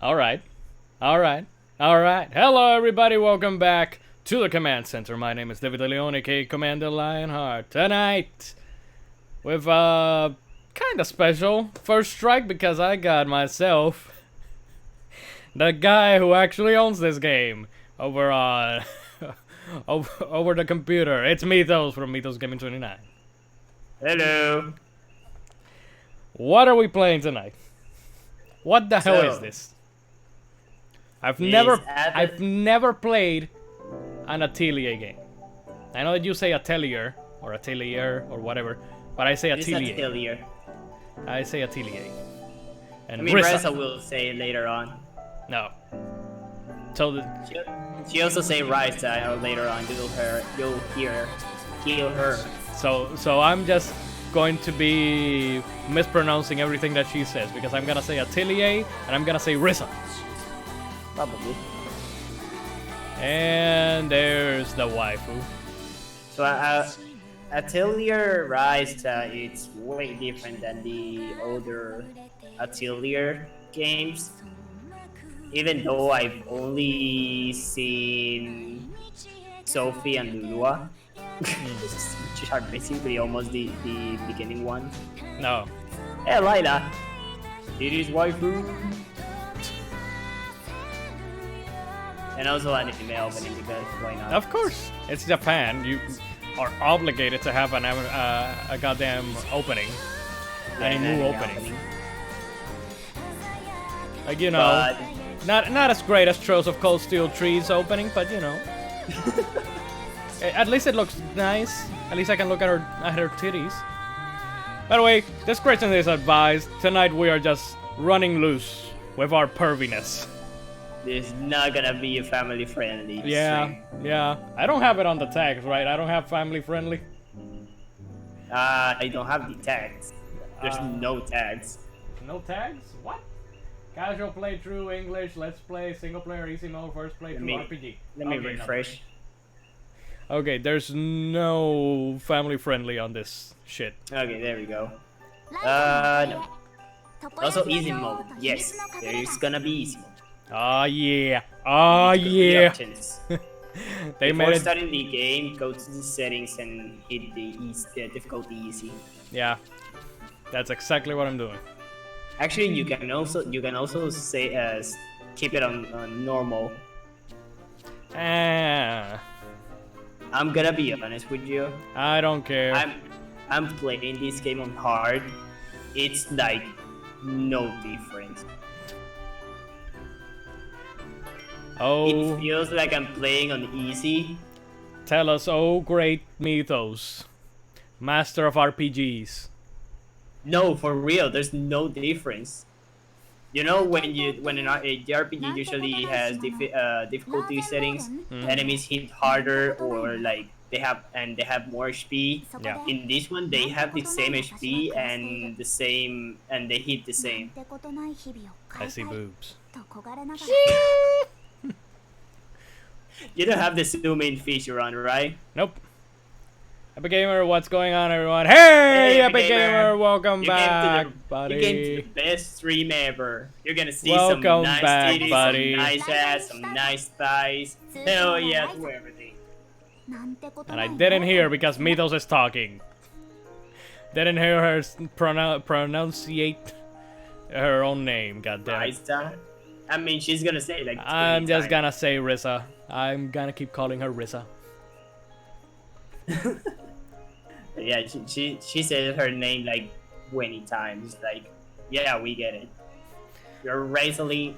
Alright. Alright. Alright. Hello, everybody. Welcome back to the Command Center. My name is David Leone, aka Commander Lionheart. Tonight, with a kind of special first strike because I got myself the guy who actually owns this game over on over the computer. It's Mythos from Mythos Gaming 29. Hello. What are we playing tonight? What the hell is this? I've never played an Atelier game. I know that you say Atelier or Atelier or whatever, but I say Atelier. Atelier. I say Atelier. And I mean, Ryza will say later on. No. So she also say Ryza later on. You'll hear her. So I'm just going to be mispronouncing everything that she says because I'm gonna say Atelier and I'm gonna say Ryza. Probably. And there's the waifu. So Atelier Ryza, it's way different than the older Atelier games. Even though I've only seen Sophie and Lulua, which are basically almost the beginning ones. No. Hey Lila, it is waifu. And also anime opening because why not? Of course, it's Japan. You are obligated to have a goddamn opening, a new opening. Like you know, not as great as Trails of Cold Steel Tree's opening, but you know, at least it looks nice. At least I can look at her titties. By the way, discretion is advised. Tonight we are just running loose with our perviness. This is not gonna be a family friendly. Yeah, yeah. I don't have it on the tags, right? I don't have family friendly. I don't have the tags. There's no tags. No tags? What? Casual playthrough, English, let's play, single player, easy mode, first playthrough, RPG. Let me refresh. Okay, there's no family friendly on this shit. Okay, there we go. No. Also easy mode. Yes, there is gonna be easy mode. Oh yeah. Oh yeah. They Before made it. starting the game, go to the settings and hit the difficulty easy. Yeah. That's exactly what I'm doing. Actually, you can also say keep it on normal. I'm gonna be honest with you. I don't care. I'm playing this game on hard. It's like no difference. Oh. It feels like I'm playing on easy. Tell us, oh great Mythos, master of RPGs. No, for real, there's no difference. You know when an JRPG usually has difficulty settings, enemies hit harder or like they have more HP. Yeah. In this one, they have the same HP and they hit the same. I see boobs. You don't have the zoom in feature on, right? Nope. Epic Gamer, what's going on, everyone? Hey, Epic Gamer, welcome back, buddy. You came to the best stream ever. You're gonna see Welcome some nice back, titties, buddy. some nice ass, some nice thighs. Hell yeah, do everything. And I didn't hear because Mythos is talking. Didn't hear her pronunciate her own name, goddammit. Ryza? I mean, she's gonna say like 20 I'm just times. gonna say Ryza. I'm gonna keep calling her Ryza. Yeah, she said her name like 20 times. Like, yeah, we get it. You're Ryza,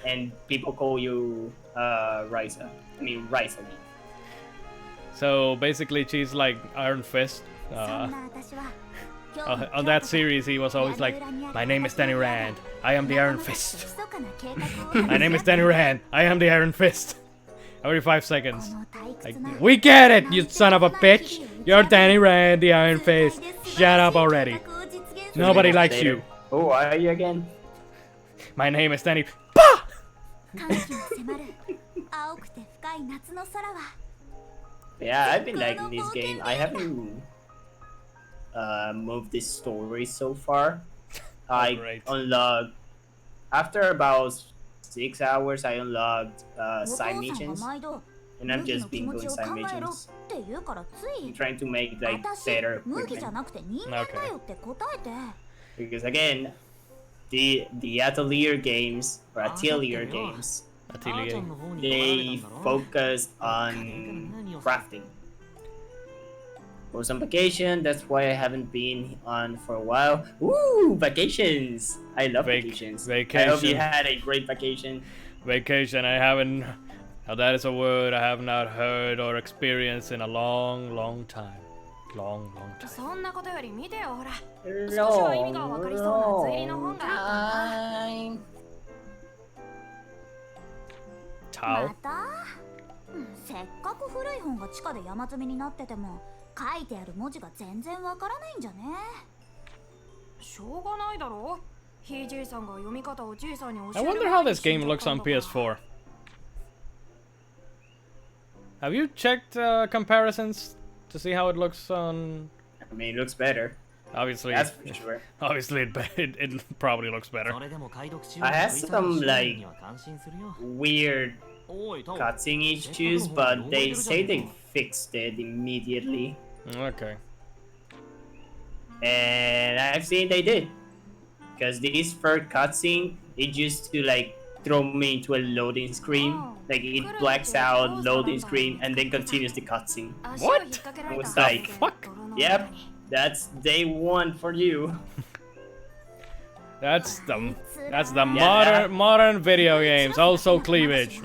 and people call you Ryza. I mean, Ryza. So basically, she's like Iron Fist. On that series, he was always like, "My name is Danny Rand. I am the Iron Fist. My name is Danny Rand. I am the Iron Fist." Every 5 seconds. Like, we get it, you son of a bitch. You're Danny Rand, the Iron Fist. Shut up already. Nobody likes you. Who are you again? My name is Danny. Bah! Yeah, I've been liking this game. I haven't moved this story so far. I great. unlocked after about 6 hours, I unlocked side missions, and I've just been doing side missions. I'm trying to make like better equipment. Okay. Because again, the Atelier games or Atelier games, Atelier. they focus on crafting. I was on vacation, that's why I haven't been on for a while. Woo! Vacations! I love vacations. I hope you Vacation. had a great vacation. Vacation. I haven't. Now that is a word I have not heard or experienced in a long time. Long time. そんなことより見てよほら Long time. Tao. またせっかく古い本が地下で山積みになってても書いてある文字が全然わからないんじゃねしょうがないだろひいじいさんが読み方をじいさんに教 I える wonder how this game looks on PS4. Have you checked comparisons to see how it looks on? I mean, it looks better. Obviously, That's for sure. obviously it probably looks better. I had some like weird cutscene issues, but they say they fixed it immediately, Okay. and I've seen they did. Because this first cutscene, it used to like throw me into a loading screen. Like it blacks out, loading screen, and then continues the cutscene. 足を What? 引っ掛けられ It た was like, fuck? Yep, that's day one for you. That's the Yeah. modern video games. Also cleavage.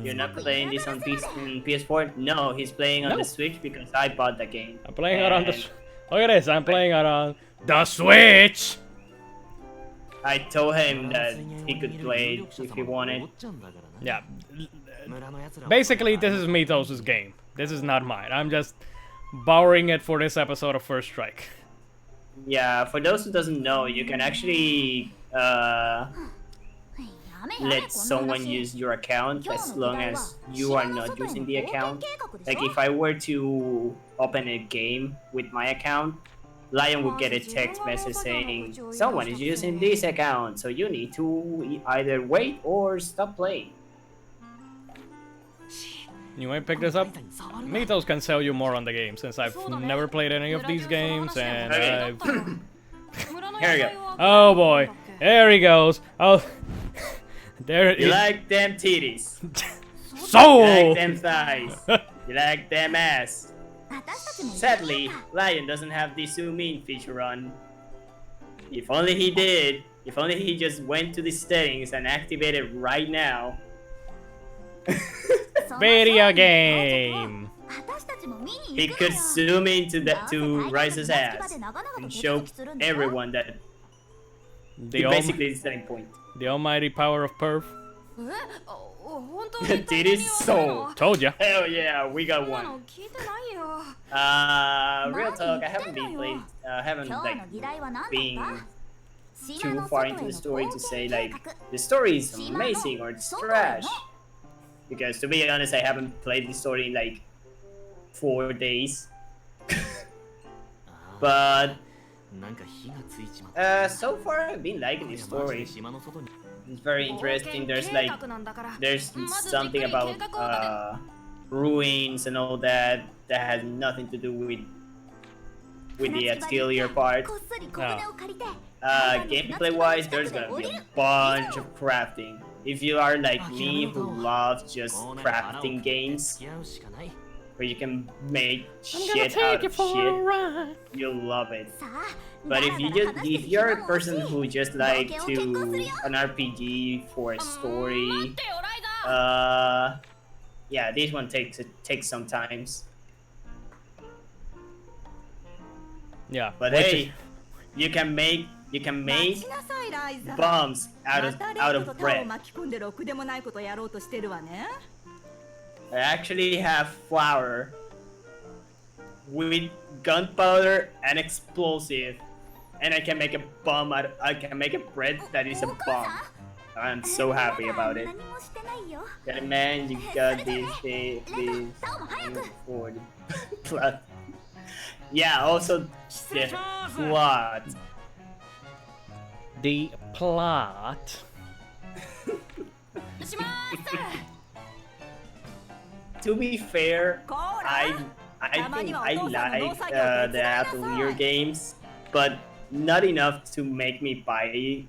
You're not playing this on PS4? No, he's playing on No. the Switch because I bought the game. I'm playing it on the. And Look at this. I'm playing it on the Switch. I told him that he could play it if he wanted. Yeah. Basically, this is Mythos' game. This is not mine. I'm just borrowing it for this episode of First Strike. Yeah, for those who doesn't know, you can actually let someone use your account as long as you are not using the account. Like if I were to open a game with my account, Lion would get a text message saying someone is using this account, so you need to either wait or stop playing. You might pick this up. Mythos can sell you more on the game since I've never played any of these games and I've. Here we go. Oh boy, there he goes. Oh, there You is. like them titties? So. You like them thighs? You like them ass? Sadly, Lion doesn't have the zoom in feature on. If only he did. If only he just went to the settings and activated right now. Video game. He could zoom into to Ryza's ass and show everyone that The, basically the starting point. the almighty power of perf. え本当に言った Titties sold. Told ya. Hell yeah, we got そんな one. の聞いてないよ Real talk, I haven't been played. Haven't like been too far into the story to say like the story is amazing or it's trash. Because to be honest, I haven't played the story in like 4 days. But so far I've been liking the story. It's very interesting. There's like 計画なんだから there's まず something じっくり about 計画を立て ruins and all that that has nothing to do with the Atelier part. Gameplay wise, there's gonna be a bunch of crafting. If you are like me who loves just crafting games where you can make shit out of shit, you'll love it. But if you're a person who just like to an RPG for a story, 待ってよライザー yeah, this one takes some times. Yeah. But which hey, you can make bombs out of bread. I actually have flour with gunpowder and explosive, and I can make a bomb I can make a bread that is a bomb. I'm so happy about it. Yeah, man, you got this for the plot. Yeah, also the plot. The plot. To be fair, I think I like the Atelier games, but not enough to make me buy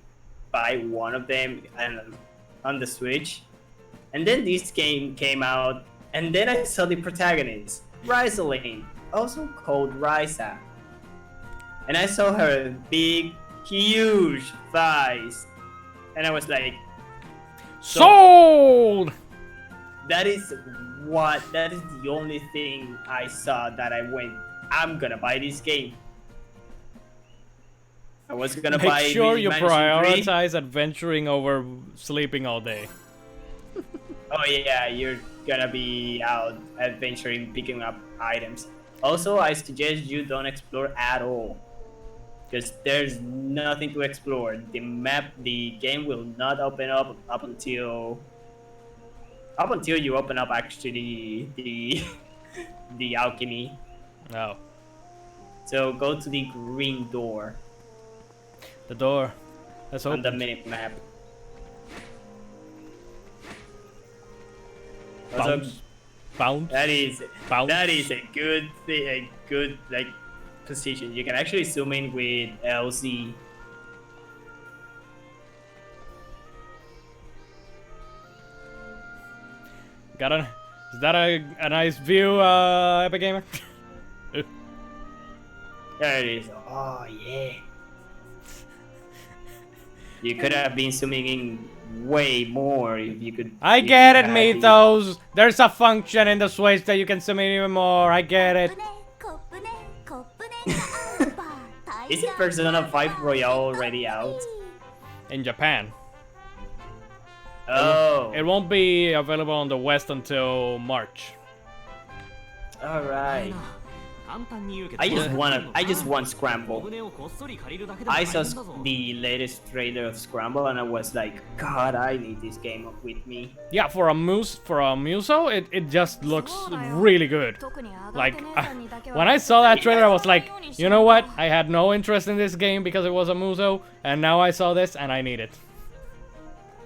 one of them and on the Switch. And then this game came out, and then I saw the protagonist, Ryza, also called Ryza. And I saw her big, huge thighs, and I was like, Sold! that is the only thing I saw that I went, I'm gonna buy this game. I was gonna buy Make sure Luigi you Mansion 3. prioritize adventuring over sleeping all day. Oh yeah, you're gonna be out adventuring, picking up items. Also, I suggest you don't explore at all, because there's nothing to explore. The game will not open up until you open up actually the alchemy. Oh. So go to the green door The door. Let's on open. the minute map. Also, Bounce. Bounce. that is Bounce. a good thing, a good like position. You can actually zoom in with LZ. Is that a nice view, Epic Gamer? There it is. Oh yeah. You could have been zooming in way more if you could. I if get you it, had Mythos. There's a function in the Switch that you can zoom in even more. I get it. Isn't Persona 5 Royale already out? In Japan. Oh. It won't be available on the West until March. All right. I just want Scramble. I saw the latest trailer of Scramble and I was like, God, I need this game up with me. Yeah, for a Muso, it just looks really good. Like, when I saw that trailer, I was like, you know what? I had no interest in this game because it was a Muso, and now I saw this and I need it.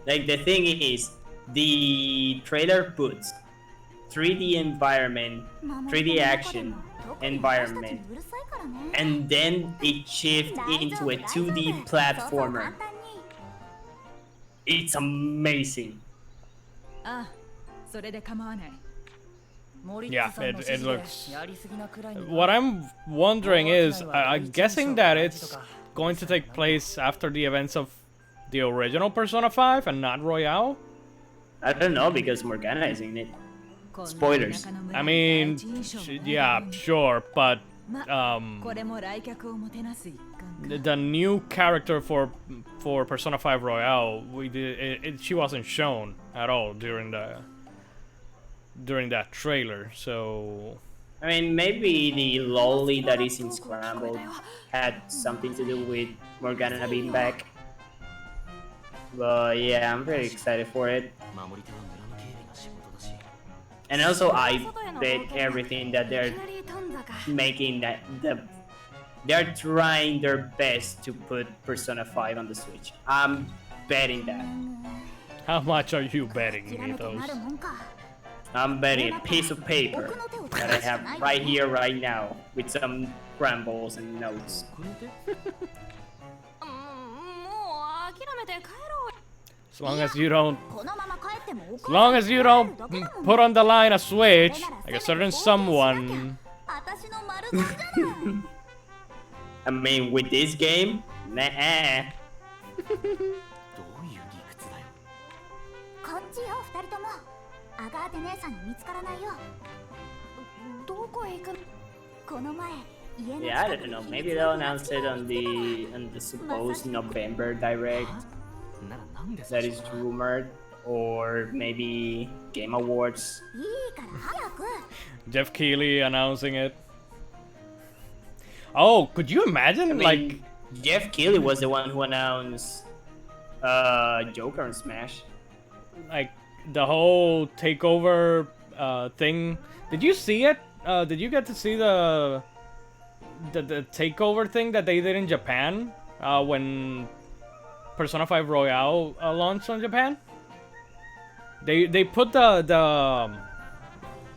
Like, the thing is, the trailer puts 3D environment, 3D action environment, and then it shifts into a 2D platformer. It's amazing. Yeah, it looks... What I'm wondering is, I'm guessing that it's going to take place after the events of the original Persona 5 and not Royale? I don't know, because Morgana is in it. Spoilers. I mean, yeah, sure, but the new character for Persona 5 Royale, she wasn't shown at all during that trailer. So I mean, maybe the lolly that is in Scramble had something to do with Morgana being back. But yeah, I'm very excited for it. And also, I bet everything that they're making they're trying their best to put Persona 5 on the Switch. I'm betting that. how much are you betting, Mythos? I'm betting a piece of paper that I have right here, right now, with some scrambles and notes. As long as you don't put on the line a Switch, like a certain someone. I mean, with this game, nah. Yeah, I don't know. Maybe they'll announce it on the supposed November direct. That is rumored, or maybe Game Awards. Jeff Keighley announcing it. Oh, could you imagine? I mean, like, Jeff Keighley was the one who announced Joker and Smash. like the whole takeover thing. Did you see it? Did you get to see the takeover thing that they did in Japan when Persona 5 Royale launched on Japan? They put the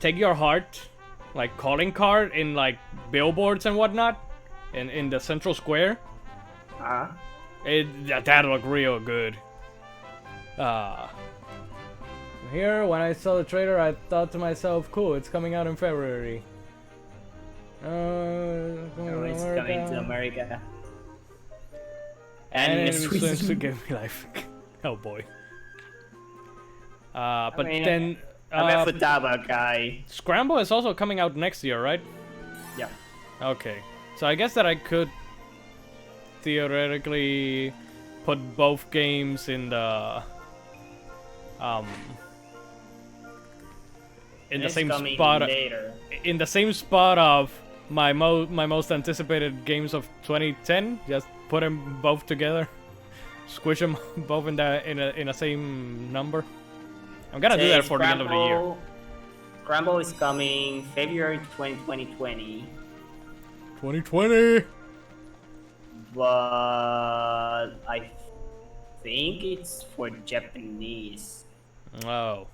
take your heart like calling card in like billboards and whatnot in the central square. That looked real good. Here, when I saw the trailer, I thought to myself, cool, it's coming out in February. It's coming to America. And And it Sweden. seems to give me life. Oh boy. But mean, then I'm a Futaba guy. Scramble is also coming out next year, right? Yeah. Okay. So I guess that I could theoretically put both games in the in the It's same coming spot later. in the same spot of my most anticipated games of 2010. Just put them both together, squish them both in a same number. I'm gonna do that for the end of the year. Scramble is coming February 2020. 2020. But I think it's for Japanese. Oh.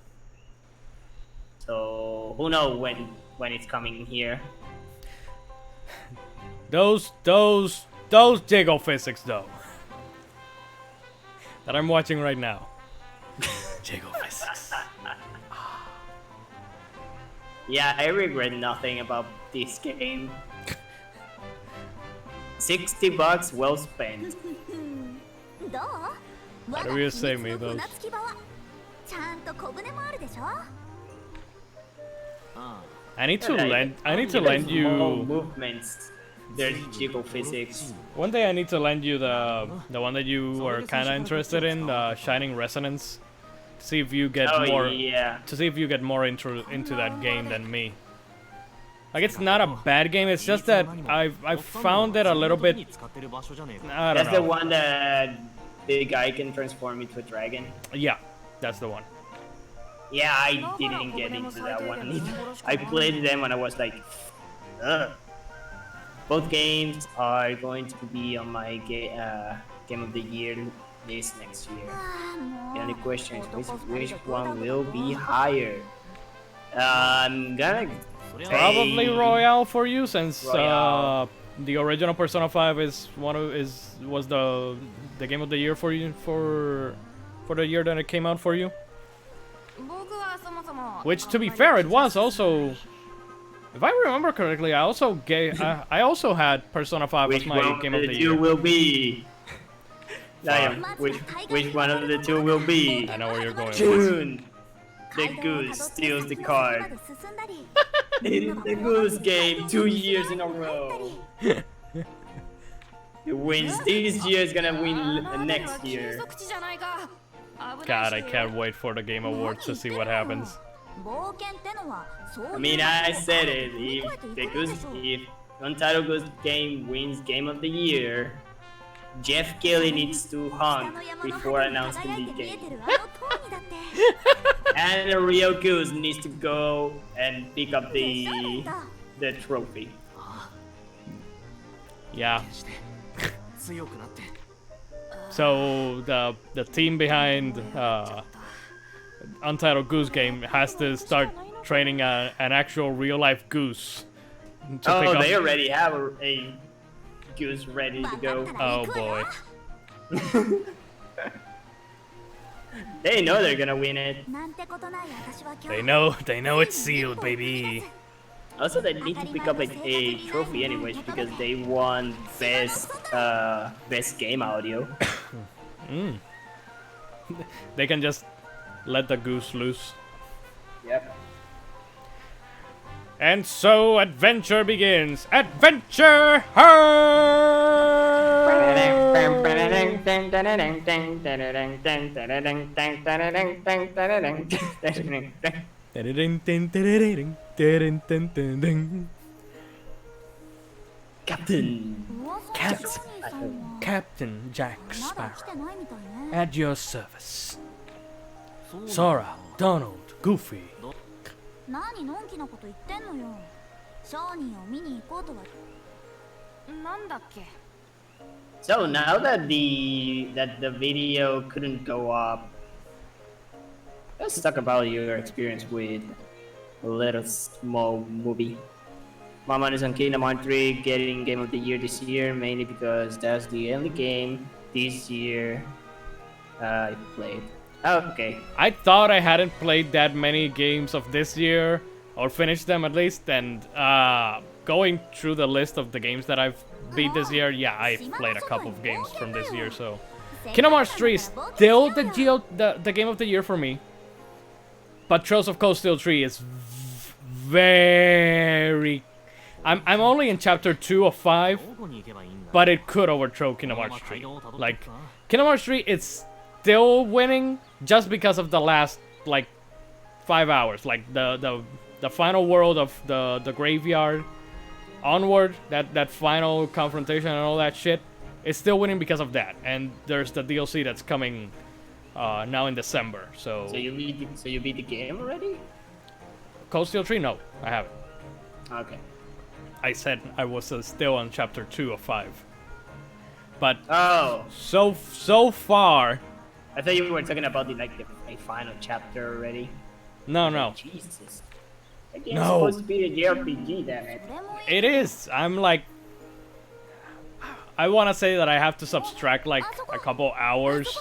So who knows when it's coming here? Those jiggle physics though. That I'm watching right now. Jiggle physics. Yeah, I regret nothing about this game. $60 well spent. どう？ How do you say me 我が those? 船着き場はちゃんと小舟もあるでしょ？ I need to lend Small you movements. There's jiggle physics. one day. I need to lend you the one that you were kind of interested in, the Shining Resonance. See if you get Oh more yeah. to see if you get more into that game than me. Like it's not a bad game. It's just that I found it a little bit. I don't That's the know. one that the guy can transform into a dragon. Yeah, that's the one. Yeah, I didn't get into that one either. I played them when I was like, ugh. Both games are going to be on my game of the year list next year. The only question is which one will be higher? I'm gonna Probably say Royale for you, since Royale. the original Persona 5 was the game of the year for you for the year that it came out for you. 僕はそもそも Which, to be fair, it was also. If I remember correctly, I also had Persona 5 as which my one game of of the the two year. will be. Liam, which one of the two will be? I know where you're going. with this. June. The goose steals the card. It is the goose game 2 years in a row. It wins this year, is gonna win next year. God, I can't wait for the Game Awards to see what happens. 冒険ってのはそういう I mean, I said it. If Untitled Goose Game wins Game of the Year, Jeff Kelly needs to hunt before announcing the 輝いて見え game. てるあの塔にだって And the real Goose needs to go and pick up そうだった the trophy. Yeah. So the team behind Untitled Goose Game has to start training an actual real life goose to pick Oh, up. they already have a goose ready to go. Oh boy. They know they're gonna win it. なんてことない私は今 They 日 know it's sealed, baby. Also, they need to pick up a trophy anyways because they won best game audio. They can just let the goose loose. Yep. And so adventure begins. Adventure! Captain. 噂のジョニーさんは Captain Jack まだ Sparrow 来てないみたいね at your service. Sora, Donald, Goofy. 何のんきなこと言ってんのよ商人を見に行こうとはなんだっけ So now that the video couldn't go up, Let's talk about your experience with a little small movie. My mind is on Kingdom Hearts 3 getting Game of the Year this year, mainly because that's the only game this year I played. Okay. I thought I hadn't played that many games of this year, or finished them at least, and going through the list of the games that I've beat this year, yeah, I've played a couple of games from this year, so... Kingdom Hearts 3 is still the game of the year for me, but Trails of Cold Steel 3 is very... I'm only in chapter 2 of 5, but it could overthrow Kingdom Hearts 3. Like, Kingdom Hearts 3, it's still winning just because of the last, like, 5 hours. Like, the final world of the graveyard onward, that final confrontation and all that shit, is still winning because of that. And there's the DLC that's coming now in December, so... So you beat the game already? Cold Steel 3? No, I haven't. Okay. I said I was still on chapter 2 of 5. But Oh, so far, I thought you were talking about the final chapter already. no. Jesus. That game's No. supposed to be a JRPG, damn it. It is. I'm like, I want to say that I have to subtract like a couple hours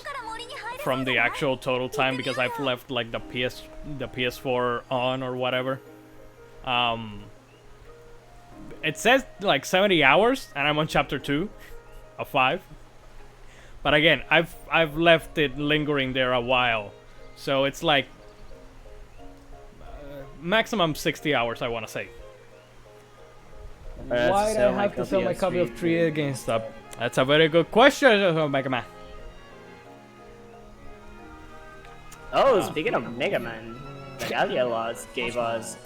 from the actual total time because I've left like the PS4 on or whatever. It says like 70 hours, and I'm on chapter 2 of 5. But again, I've left it lingering there a while, so it's like maximum 60 hours, I want to say. Why do I have to sell my copy of 3 again? Stop. That's a very good question, Mega Man. Oh, speaking of Mega Man, Regalia Laws gave us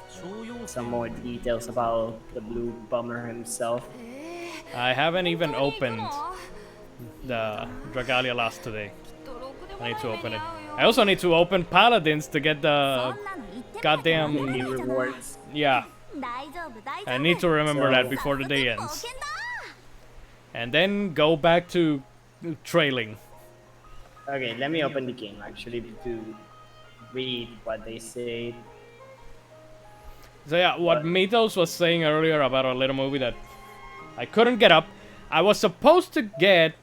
some more details about the Blue Bummer himself. I haven't even opened the Dragalia last today. I need to open it. I also need to open Paladins to get the goddamn... Mini rewards. Yeah, I need to remember So- that before the day ends. And then go back to trailing. Okay, let me open the game actually to read what they say. So yeah, what Mythos was saying earlier about a little movie that I couldn't get up. I was supposed to get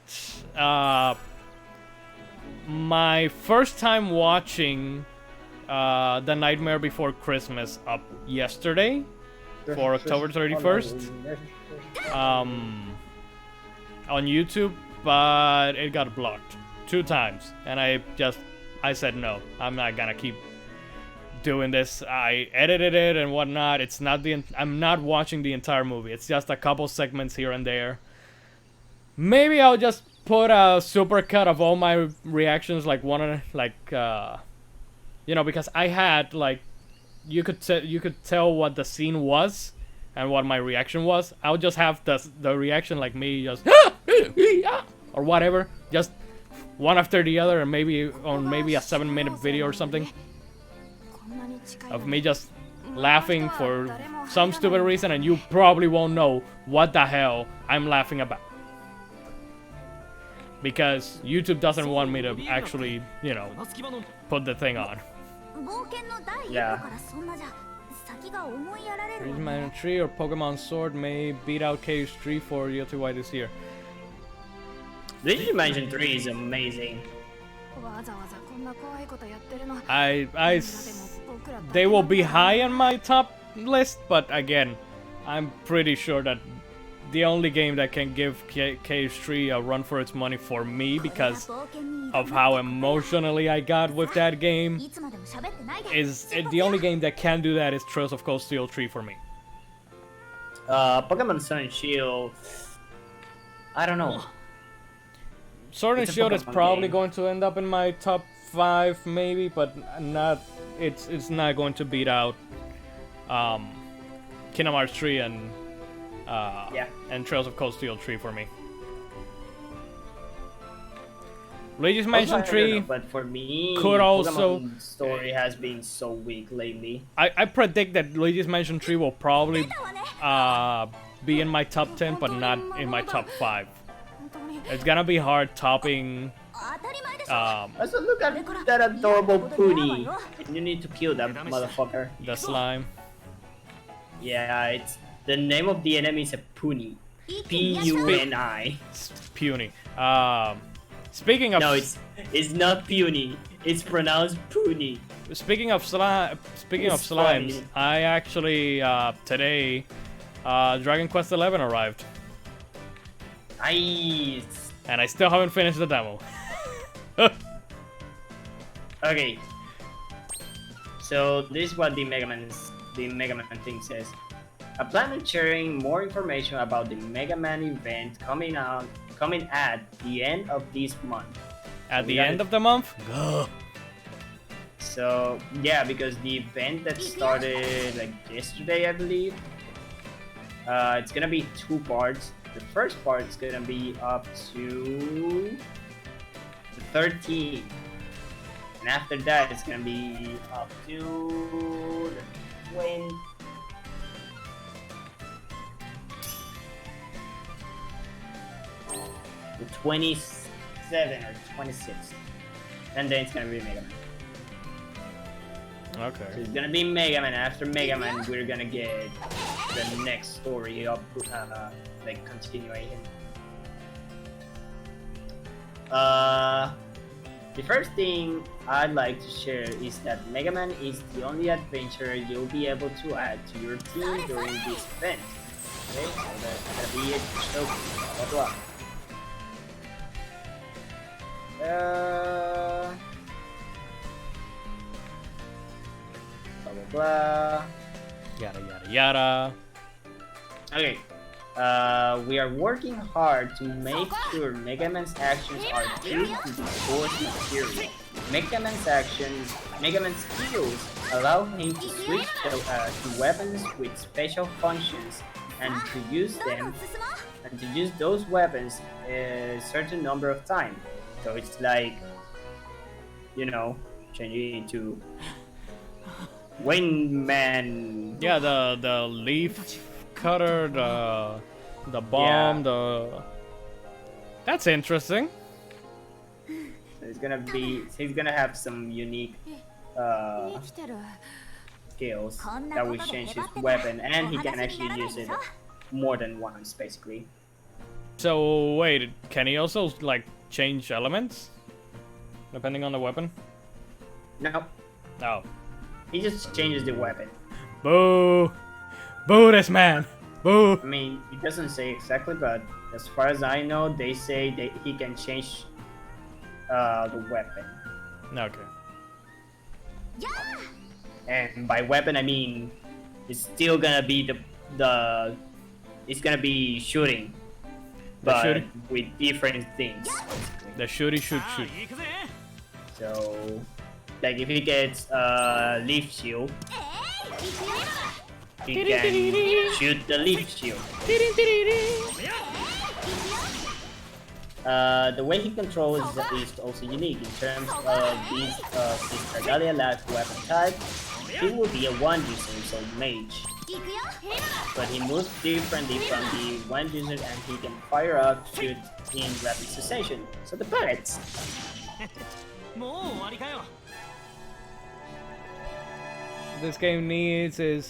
my first time watching The Nightmare Before Christmas up yesterday for October 31st on YouTube, but it got blocked 2 times, and I said no, I'm not gonna keep doing this. I edited it and whatnot. It's not I'm not watching the entire movie. It's just a couple segments here and there. Maybe I'll just put a supercut of all my reactions, like because I had like you could tell what the scene was and what my reaction was. I'll just have the reaction like me just or whatever, just one after the other, and maybe a 7-minute video or something of me just laughing for some stupid reason, and you probably won't know what the hell I'm laughing about. Because YouTube doesn't want me to actually, put the thing on. Yeah. Luigi's 3 or Pokemon Sword may beat out KH3 for UTY this year. Luigi Mansion 3 is amazing. They will be high on my top list, but again, I'm pretty sure that the only game that can give KH3 a run for its money for me, because of how emotionally I got with that game, is the only game that can do that is Trails of Cold Steel 3 for me. Pokemon Sun and Shield, I don't know. Sword and It's a Shield is Pokemon probably game. going to end up in my top 5 maybe, but not. It's not going to beat out Kingdom Hearts 3 and Trails of Cold Steel 3 for me. Luigi's Mansion Also, I don't know, 3 but for me, could also- Pokemon story has been so weak lately. I predict that Luigi's Mansion 3 will probably be in my top 10, but not in my top 5. It's gonna be hard topping Also, look at that adorable pony. You need to kill that motherfucker. the slime. Yeah, it's the name of the enemy is a pony. P-U-N-I. Puny. Speaking of No, it's not puny. It's pronounced pony. speaking of slimes, It's funny. I actually today Dragon Quest XI arrived, Nice. and I still haven't finished the demo. Okay. So this is what the Mega Man thing says. I plan on sharing more information about the Mega Man event coming at the end of this month. At We the got end it. of the month? So yeah, because the event that started like yesterday, I believe, it's gonna be 2 parts. The first part is gonna be up to the 13th, and after that, it's gonna be up to the 20. The 27 or 26, and then it's gonna be Mega Man. So Okay. it's gonna be Mega Man. After Mega Man, we're gonna get the next story of like continuation. The first thing I'd like to share is that Mega Man is the only adventure you'll be able to add to your team during this event. Okay, so that's gonna be it. So, blah, blah, blah. Blah blah blah. Yada yada yada. Okay. We are working hard to make sure Mega Man's actions are true to the source material. Mega Man's skills allow him to switch to weapons with special functions and to use those weapons a certain number of times. So it's like, you know, changing into Wingman. Yeah, the leaf cutter, the bomb, That's interesting. So he's gonna have some unique skills that will change his weapon, and he can actually use it more than once, basically. So wait, can he also like change elements depending on the weapon? No, Oh, he just changes the weapon. boo, boo this man, boo. I mean, it doesn't say exactly, but as far as I know, they say that he can change the weapon. Okay. And by weapon, I mean it's still gonna be it's gonna be shooting, but shooting? with different things. The shooty shoot. So, like if he gets leaf shield, he can shoot the leaf shield. The way he controls is also unique in terms of his Galia last weapon type. He will be a one user, so mage. But he moves differently from the one user, and he can fire up, shoot in rapid succession. So the pirates. This game needs is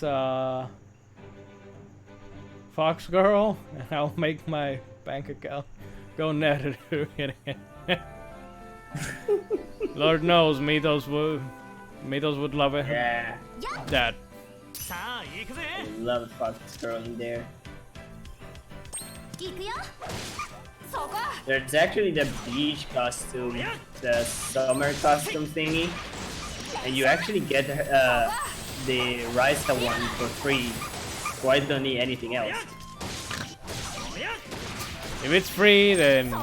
Fox Girl, and I'll make my bank account go net. Lord knows, Mitos would love it. Yeah, That. I love Fox Girl in there. There's actually the beach costume, the summer costume thingy, and you actually get the Ryza one for free. So I don't need anything else. If it's free, then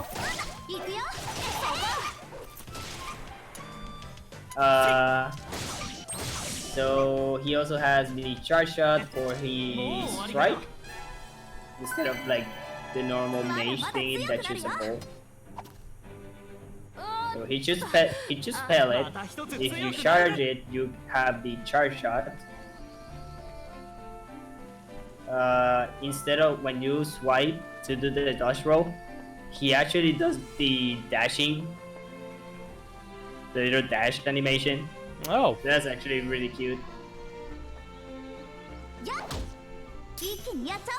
So he also has the charge shot for his strike instead of like the normal mage thing that shoots a bow. So he just pellet. If you charge it, you have the charge shot. Instead of when you swipe to do the dodge roll, he actually does the dashing The little dash animation. Oh, That's actually really cute. やっ一気にやっちゃ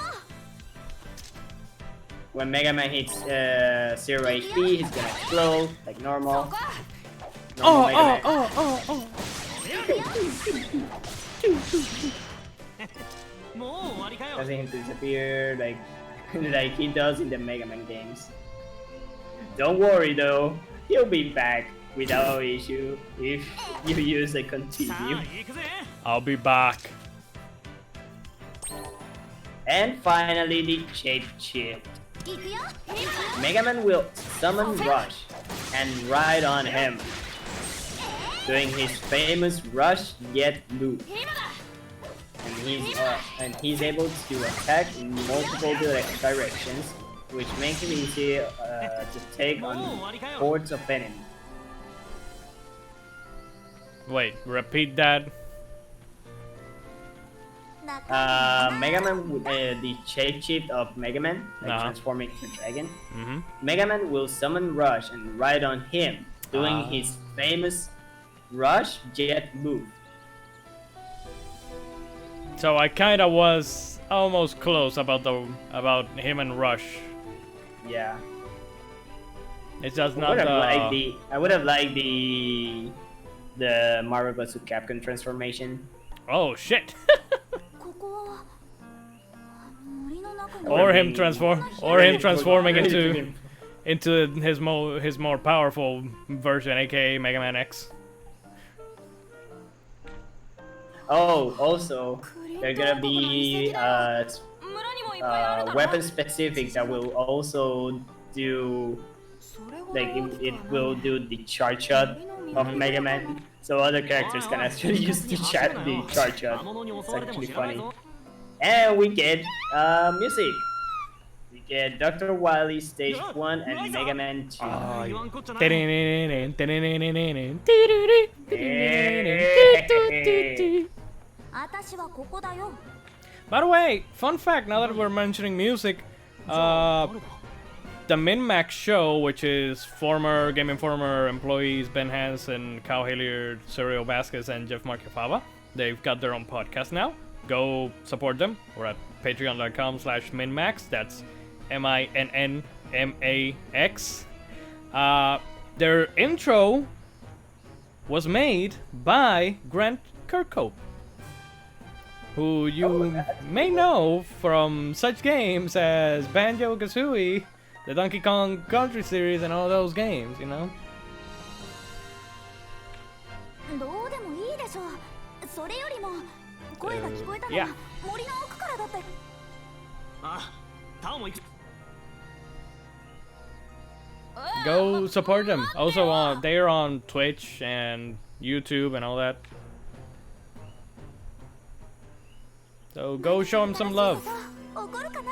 When Mega Man hits 0 HP, he's gonna explode like normal. oh, Mega Man. oh. Causing him to disappear like like he does in the Mega Man games. Don't worry though, he'll be back without issue if you use a continue. I'll be back. And finally the shape shift. ういくよ Mega Man will summon Rush and ride on him, doing his famous Rush Get Loop. And he's able to attack in multiple directions, which makes him easy to take on hordes of enemies. Wait, repeat that. Mega Man, the shapeshift of Mega Man, like transforming into a dragon. Mega Man will summon Rush and ride on him, doing his famous Rush Jet move. So I kinda was almost close about him and Rush. Yeah. It's just I not would have liked the Marvel vs. Capcom transformation. Oh shit. ここは森の中に or him transforming into his more powerful version, aka Mega Man X. Oh, also, there's gonna be weapon specific that will also do, like it will do the charge shot of Mega Man. So other characters can actually use the charge shot. It's actually funny. And we get music. We get Dr. Wily Stage 1 and Mega Man 2. Hey. 私はここだよ By the way, fun fact, now that we're mentioning music, the Min-Max show, which is former Game Informer employees Ben Hansen, Kyle Hilliard, Serial Vasquez, and Jeff Markifava, they've got their own podcast now. Go support them. We're at patreon.com/minmax. That's MINNMAX. Their intro was made by Grant Kirkhope, who you may know from such games as Banjo-Kazooie, the Donkey Kong Country series, and all those games, you know? どうでもいいでしょそれよりも声が聞こえたのは Yeah. 森の奥からだって Go support them. Also, they're on Twitch and YouTube and all that. So go show them some love. 怒るかな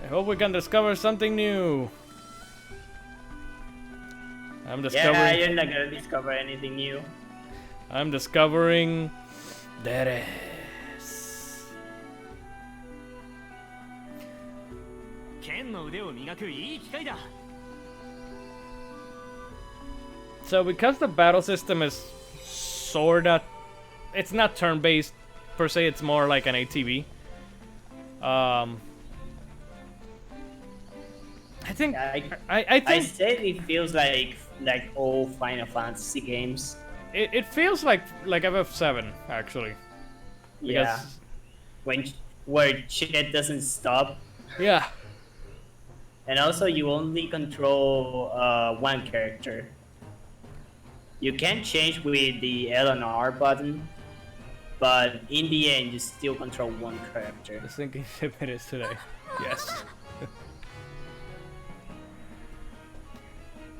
I hope we can discover something new. I'm Yeah, discovering. you're not gonna discover anything new. I'm discovering that is. So because the battle system is sorta, it's not turn-based per se. It's more like an ATV. I think Yeah, I I think said it feels like old Final Fantasy games. it feels like FF7 actually. Yeah. Where shit doesn't stop. Yeah. And also you only control one character. You can change with the L and R button, but in the end you still control one character. The sinking ship it is today. Yes.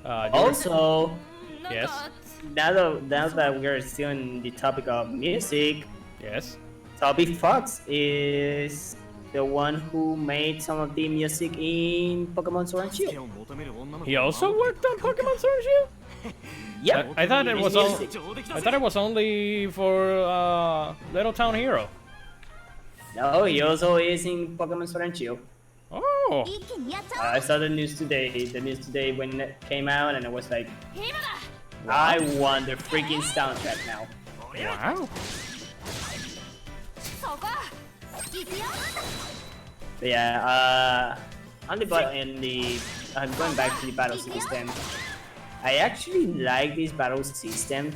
Also, Yes. now that we're still in the topic of music, Yes. Toby Fox is the one who made some of the music in Pokemon Sword and Shield. He also worked on Pokemon Sword and Shield? Yep. I thought it was all, Music. I thought it was only for Little Town Hero. No, he also is in Pokemon Sword and Shield. Oh. 一気にやっちゃ I saw the news today. The news today when it came out, and I was like, I want the freaking soundtrack now. Wow. そこう。いくよ。 But yeah, on the going back to the battle system, I actually like this battle system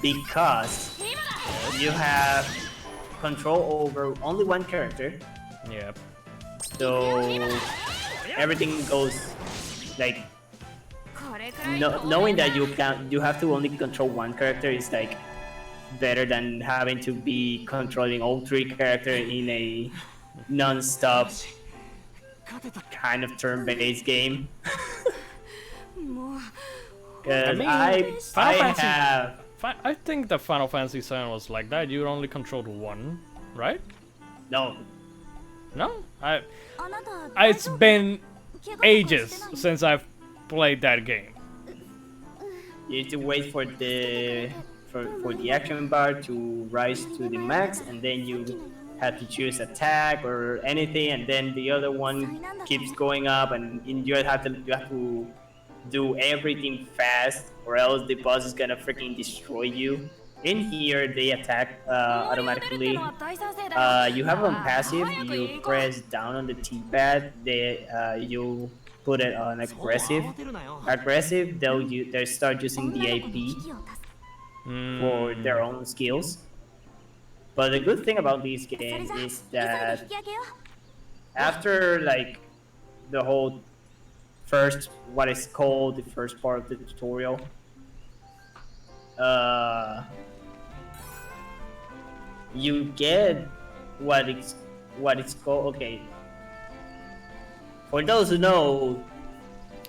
because you have control over only one character, Yep. so everything goes like これくらい knowing that you have to only control one character is like better than having to be controlling all three characters in a non-stop kind of turn-based game. もう Because mean, I Final Fantasy- have I think the Final Fantasy 7 was like that. You only controlled one, right? no. No? あなた It's been ages since I've played that game. You need to wait for the action bar to rise to the max, and then you have to choose attack or anything, and then the other one keeps going up, and you have to do everything fast, or else the boss is gonna freaking destroy you. In here, they attack automatically. You have a passive. You press down on the T-pad. You put it on aggressive. Aggressive, they start using the AP for their own skills. But the good thing about these それ games じゃ is 急いで that 引き上げよ after like the whole first what is called the first part of the tutorial, you get what it's called. Okay, for those who know,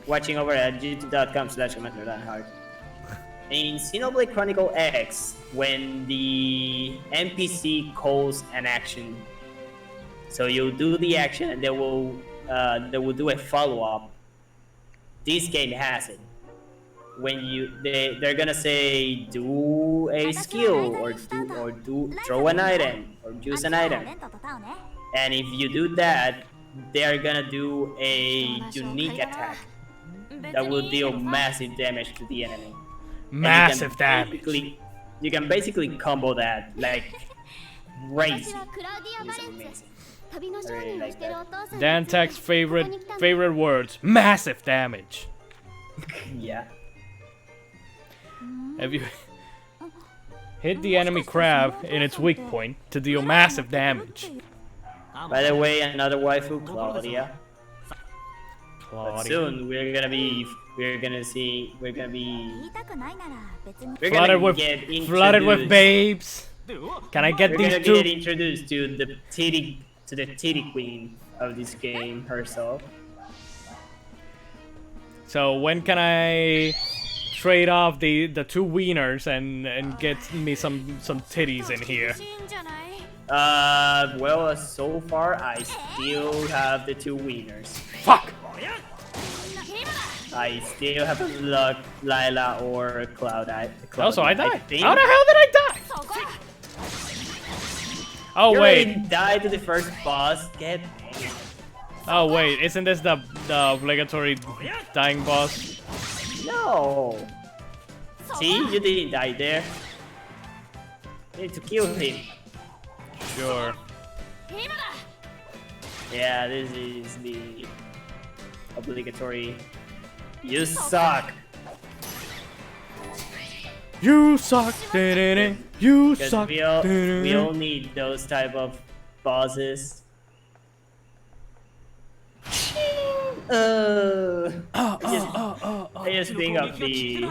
watching over at youtube.com/commander.heart. In Xenoblade Chronicle X, when the NPC calls an action, so you do the action and they will do a follow-up. This game has it. When they're gonna say do a skill or throw an item or う。 use あ an っちは item, レントとタオね。 and if you do that, they're gonna do a unique attack that will deal massive damage to the enemy. And Massive damage. You can basically combo that like 私 crazy. はクラウディア・バ It's レンツ amazing. 旅の商人をしてるお父さん Dantek's favorite words. Massive damage. Yeah. Have you hit the enemy crab in its weak point to deal massive damage? By the way, another waifu, Claudia. But Claudia. soon we're gonna be言いたくないなら別に we're Flooded gonna with get flooded with introduced- babes. Can I get We're these gonna two? get introduced to the titty queen of this game herself. So when can I trade off the two wieners and get me some titties in here? 厳しいんじゃない Well, so far I still have the two wieners. Fuck! I still haven't looked Lila or Cloud. Oh, so I died. think. How the hell did I die? そこ Oh You wait. already died to the first boss. Get Oh wait. Isn't this the obligatory dying boss? no. See, you didn't die there. You need to kill him. Sure. 今だ Yeah, this is the obligatory. You suck. You suck. You Because suck. we all need those type of bosses. I just think of the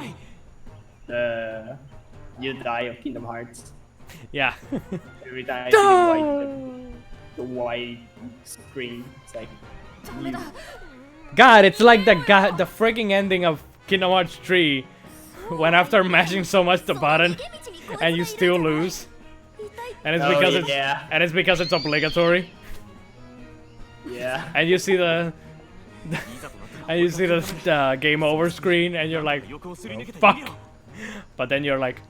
you die of Kingdom Hearts Yeah. every time I see the white screen. It's like ダメだ God, it's like the freaking ending of Kingdom Hearts 3 when after mashing so much the button and you still lose. And it's Oh, because yeah. it's obligatory. yeah. And you see the game over screen and you're like, oh, fuck. But then you're like,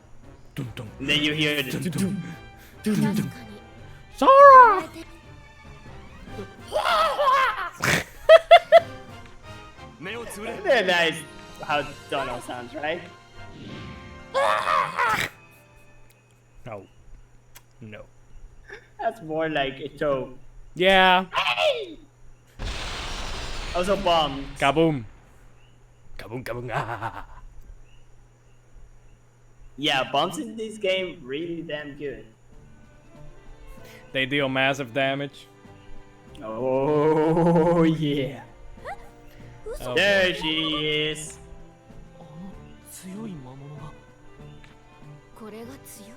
dum, dum, And then you hear the dum, dum, 確かに Sora! Very nice how Donald sounds, right? No. No. That's more like a toe. Yeah. Also bombs. Kaboom. Kaboom, kaboom. Ah. Yeah, bombs in this game really damn good. They deal massive damage. Oh yeah. Oh, There she is. 強い魔物がこれが強い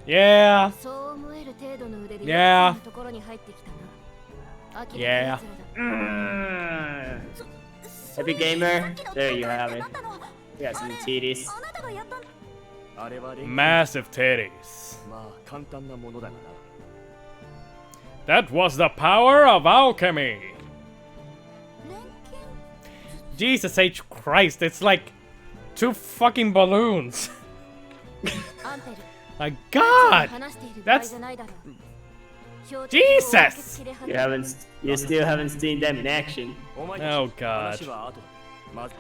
Yeah. そう思える程度の腕で Yeah. のところに入ってきたな秋 Yeah. Epic Gamer, there you have it. We got some titties. あなたがやったんあれは錬金 Massive titties. まあ簡単なものだがな That was the power of alchemy. 錬金 Jesus H. Christ, it's like 2 fucking balloons. アンペル My God. 話している場合じゃないだろう Jesus! You still haven't seen them in action. お前たち Oh God. 話は後だまず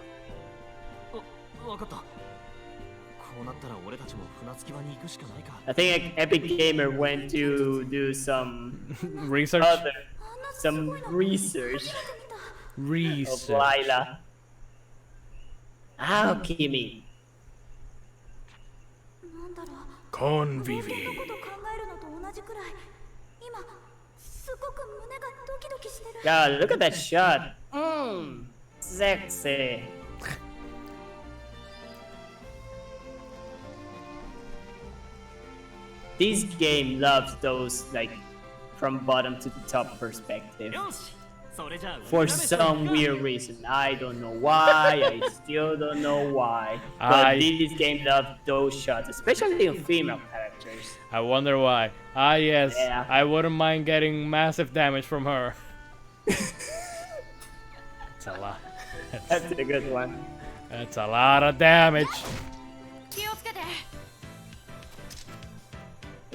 わかったこうなったら俺たちも船着き場に行くしかないか I think Epic Gamer went to do some Research? some research of Research. Lila. Alchemy. なんだろう Convivi. のこと考えるのと同じくらい今すごく胸がドキドキしてる God, look at that shot. Mmm, sexy. This game loves those like from bottom to top perspective. よしそれじゃあ For some weird reason. I don't know why. I still don't know why. But this game loves those shots, especially in female characters. I wonder why. Ah, yes. Yeah. I wouldn't mind getting massive damage from her. It's a lot. That's a good one. That's a lot of damage. 気をつけて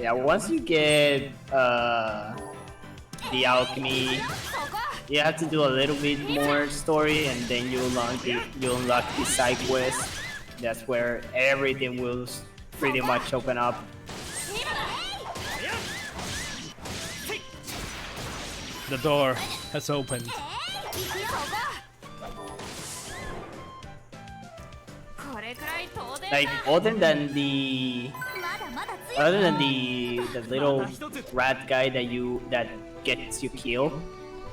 Yeah, once you get the alchemy, you have to do a little bit more story, and then you unlock the side quest. That's where everything will pretty much open up. The door has opened. これくらい当然 Like other than the まだまだ強い other than the little rat guy that gets you killed,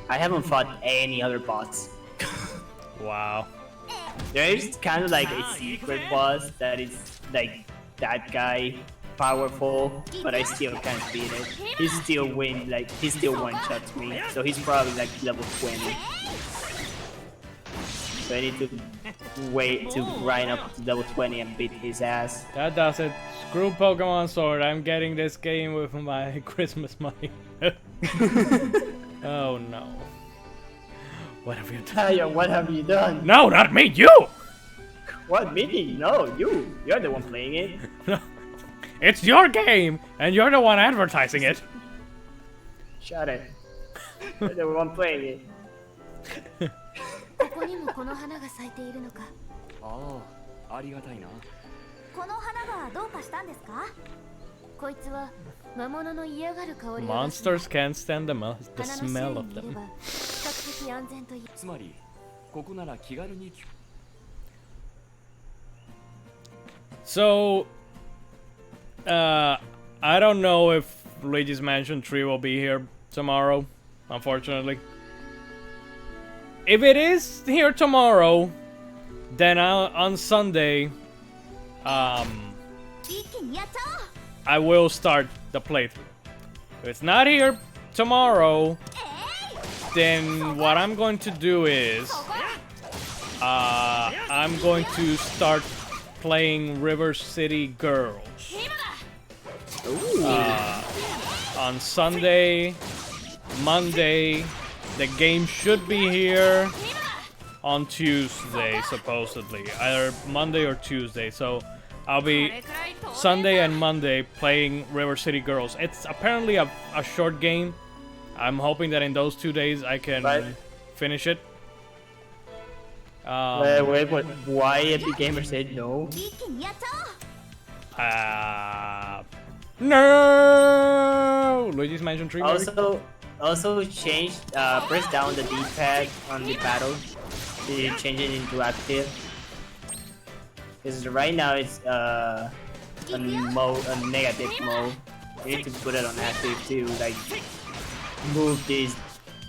I haven't fought any other boss. Wow. There is kind of like a secret boss that is like that guy powerful, but I still can't beat it. He still one shots me, so he's probably like level 20. So I need to wait to grind up to level 20 and beat his ass. That does it. Screw Pokemon Sword. I'm getting this game with my Christmas money. Oh no. What have you done? Tayo, what have you done? No, not me, you! What, me? No, you're the one playing it. It's your game, and you're the one advertising it. Shut it. You're the one playing it. ここにもこの花が咲いているのかああありがたいなこの花がどうかしたんですかこいつは魔物の嫌がる香りを Monsters can't stand the 花の smell 周 of 囲にいれ them. ば比較的安全と言えつまりここなら気軽に So, I don't know if Luigi's Mansion 3 will be here tomorrow, unfortunately. If it is here tomorrow, then on Sunday, 一気にやっちゃおう I will start the playthrough. If it's not here tomorrow, then what I'm going to do is, I'm going to start playing River City Girls. On Sunday, Monday, the game should be here on Tuesday, supposedly. Either Monday or Tuesday. So I'll be Sunday and Monday playing River City Girls. It's apparently a short game. I'm hoping that in those 2 days I can But finish it. Wait, why Epic Gamer said no? 一気にやっちゃおう No! Luigi's Mansion 3. maybe? Also change, press down the D-pad on the battle to change it into active. Because right now it's on negative mode. You need to put it on active to like move this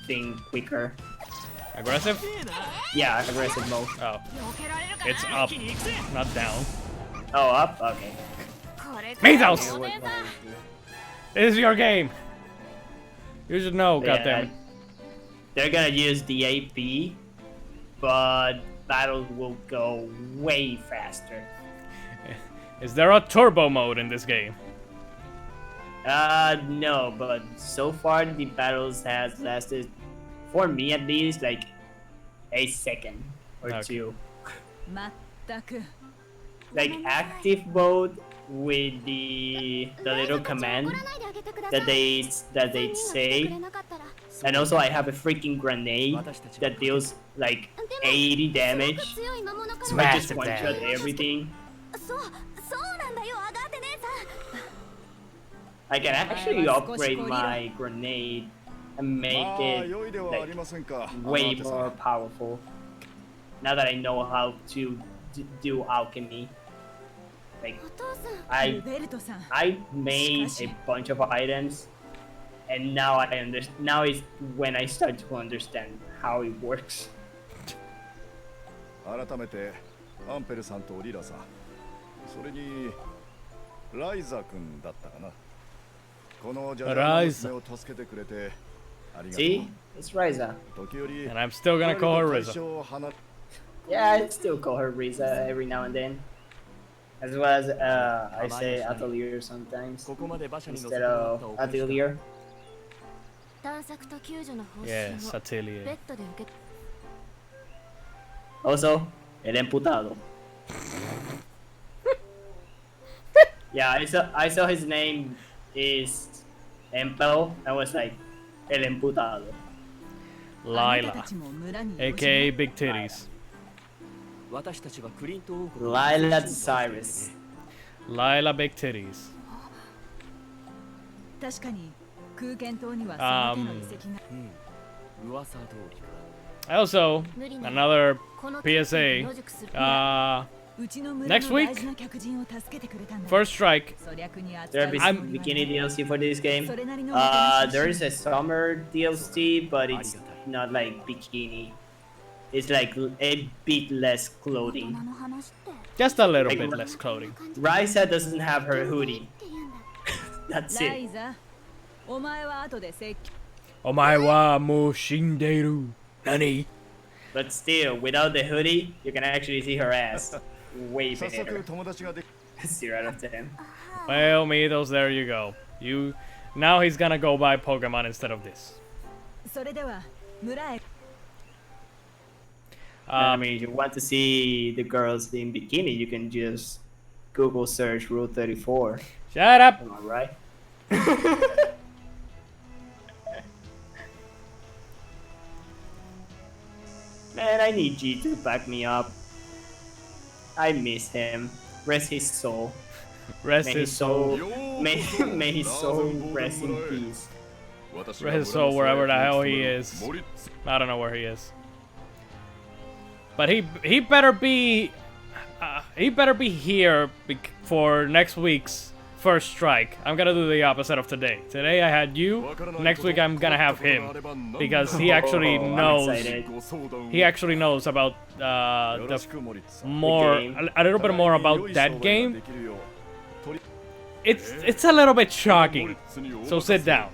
thing quicker. Aggressive? Yeah, aggressive mode. Oh. It's up, not down. Oh, up? Okay. Meatos! Okay, what- This is your game! You should know, Yeah, goddammit. They're gonna use the AP, but battles will go way faster. Is there a turbo mode in this game? No, but so far the battles has lasted, for me at least, like a second or Okay. two. まったく Like active mode with the little command that they say, and also I have a freaking grenade that deals like 80 damage. So I just Massive one shot damage. everything. そうなんだよアガーテ姉さん I can actually upgrade my grenade and make it 良いではありませんか。 way more powerful. Now that I know how to do alchemy, like お父さん I ベルトさん I made a bunch of items, and now I understand. Now is when I start to understand how it works. 改めてアンペルさんとリラさん、それにライザ君だったかな。このジャジャ娘を助けてくれてありがとう。 See, it's Ryza. 時折 And I'm still gonna call her Ryza. Yeah, I still call her Ryza every now and then, as well as I say Atelier sometimes ここまで馬車に乗せ instead てもらっ of たお返しだ Atelier. 探索と救助の報 Yes, 酬をベ Atelier. ッドで受け Also, el emputado. Yeah, I saw his name is Empel. I was like, el emputado. あなた Lila, たちも村に aka Big Titties. 私たちはクリント王国 Lila Cyrus. Lila Big Titties. 確かに空間島にはその手の遺跡が噂通りか Also, 無理な another この PSA. 野宿する うちの村 Next の week? 大事な客人を助けてくれたんだ First strike. そりゃくに扱 There う be つも some りは bikini DLC for this game. それなりのもてなし There is a summer DLC, but it's not like bikini. It's like a bit less 大 clothing. 人の話って Just a little bit less clothing. Ryza doesn't have her hoodie. って言うんだ That's ラ it. イザお前は後で説教 Omae wa mo shinderu. Nani? But still, without the hoodie, you can actually see her ass. Way 早速 better. 友達ができ 0 out of 10. Well, Mitos, there you go. Now he's gonna go buy Pokemon instead of this. それでは村へ I mean, if you want to see the girls in bikini, you can just Google search Rule 34. Shut up! Am I right? Man, I need G to back me up. I miss him. Rest his soul. Rest May his his soul. soul. May his soul rest in peace. Rest his soul wherever the hell he is. I don't know where he is. But he better be here for next week's first strike. I'm gonna do the opposite of today. Today I had you. Next week I'm gonna have him because he actually I'm knows. excited. He actually knows about the モリッツさん more game. a little bit more about that game. It's a little bit shocking. So sit down.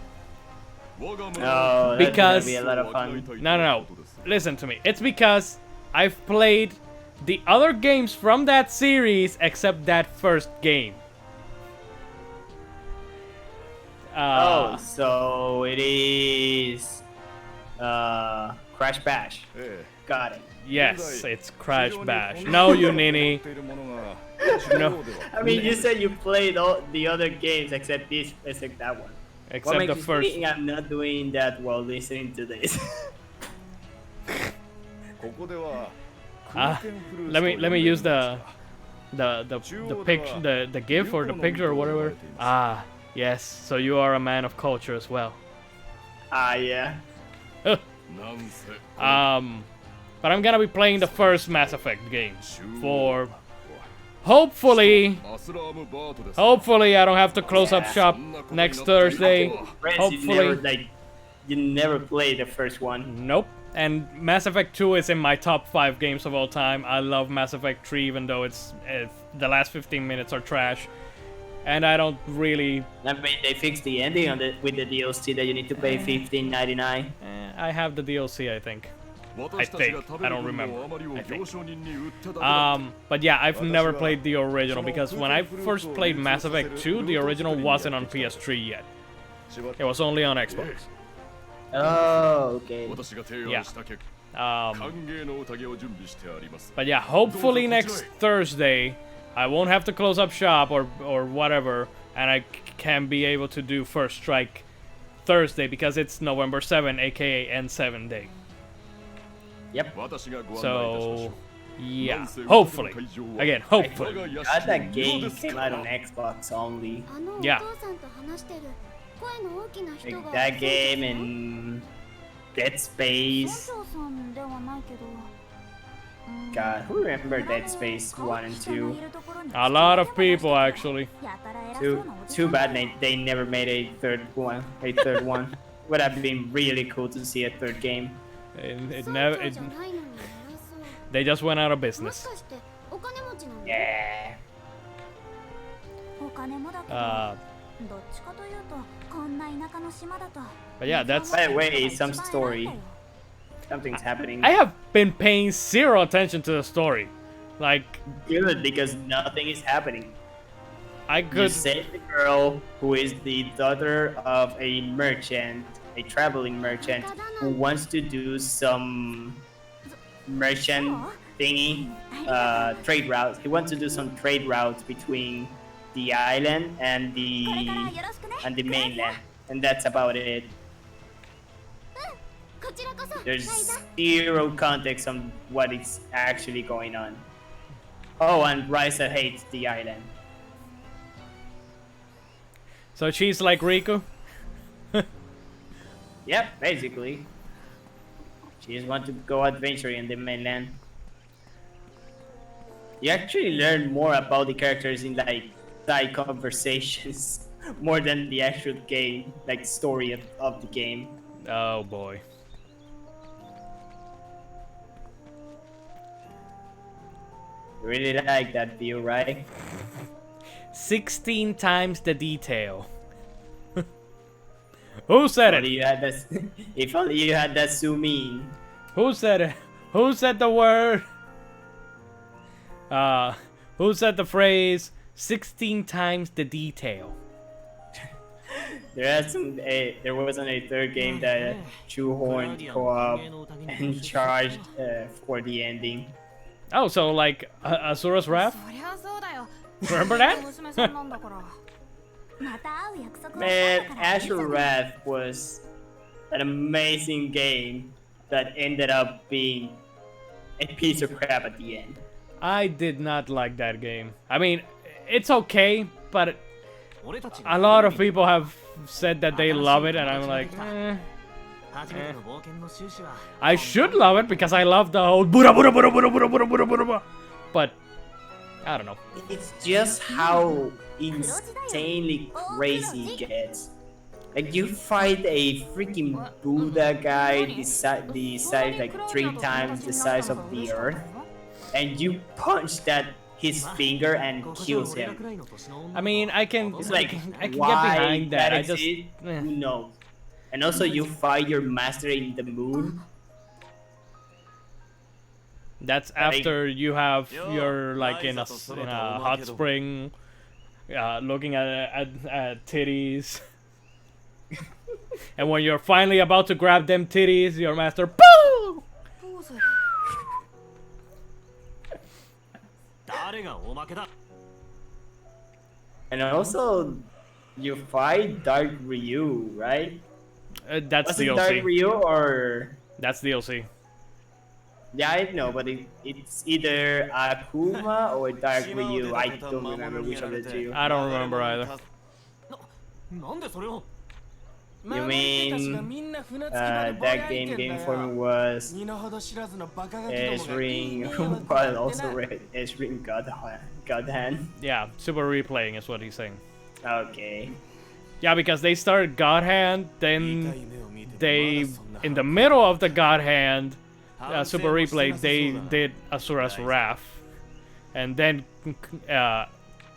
Oh, that's Because- gonna be a lot of fun. No. Listen to me. It's because I've played the other games from that series except that first game. Oh, so it is Crash Bash. え Got it. Yes, it's Crash Bash. No, you Nini. ているものが No. I mean, you said you played all the other games except this, except that one. What Except makes the you first. think I'm not doing that while listening to this? ここでは Let me use the picture, the gif or the picture or whatever. Ah, yes. So you are a man of culture as well. Ah, yeah. But I'm gonna be playing the first Mass Effect game for hopefully I don't have to close up shop next Thursday. Hopefully. You never played the first one. Nope. And Mass Effect 2 is in my top 5 games of all time. I love Mass Effect 3 even though it's the last 15 minutes are trash. And I don't really... I mean, they fixed the ending on with the DLC that you need to pay $15.99. I have the DLC, I think. I don't remember. I think. But yeah, I've never played the original because when I first played Mass Effect 2, the original wasn't on PS3 yet. It was only on Xbox. Oh, okay. Yeah. But yeah, hopefully next Thursday I won't have to close up shop or whatever, and I can be able to do First Strike Thursday because it's November 7, aka N7 day. Yep. So yeah, hopefully. Again, hopefully. God, that game came out on Xbox only. Yeah. Like that game and Dead Space. God, who remember Dead Space 1 and 2? A lot of people actually. Too bad they never made a third one. Would have been really cool to see a third game. They just went out of business. Yeah. But yeah, that's... By the way, some story. Something's happening. I have been paying zero attention to the story. Like... Good, because nothing is happening. I could... You save the girl who is the daughter of a merchant, a traveling merchant, who wants to do some merchant thingy, trade routes. He wants to do some trade routes between the island and the mainland, and that's about it. There's zero context on what is actually going on. Oh, and Ryza hates the island. So she's like Riku? Yep, basically. She just wants to go adventuring in the mainland. You actually learn more about the characters in like side conversations more than the actual game, like story of the game. Oh boy. Really like that view, right? 16 times the detail. Who said it? If only you had that zoom in. Who said it? Who said the word? Who said the phrase 16 times the detail? There wasn't a third game that shoehorned co-op and charged for the ending. Oh, so like Asura's Wrath? Remember that? Man, Azure Wrath was an amazing game that ended up being a piece of crap at the end. I did not like that game. I mean, it's okay, but a lot of people have said that they love it, and I'm like, I should love it because I love the whole Bura Bura Bura Bura Bura Bura Bura Bura Bura. But I don't know. It's just how insanely crazy it gets. Like you fight a freaking Buddha guy the size like 3 times the size of the earth, and you punch his finger and kills him. I mean, I can It's like I can get why behind that. I is just it? Who knows? And also you fight your master in the moon. That's after you have you're like in a hot spring, looking at titties, and when you're finally about to grab them titties, your master boom. And also you fight Dark Ryu, right? That's Was it Dark DLC. Ryu or That's DLC. Yeah, I know, but it's either Akuma or Dark Ryu. I don't remember which of the two. I don't remember either. なんでそれを You mean that game for me was 身の程知らずのバカガキどもが S-Ring, but also S-Ring God Hand. Yeah, super replaying is what he's saying. Okay. Yeah, because they started God Hand, then they, in the middle of the God Hand, super replay, they did Asura's Wrath, and then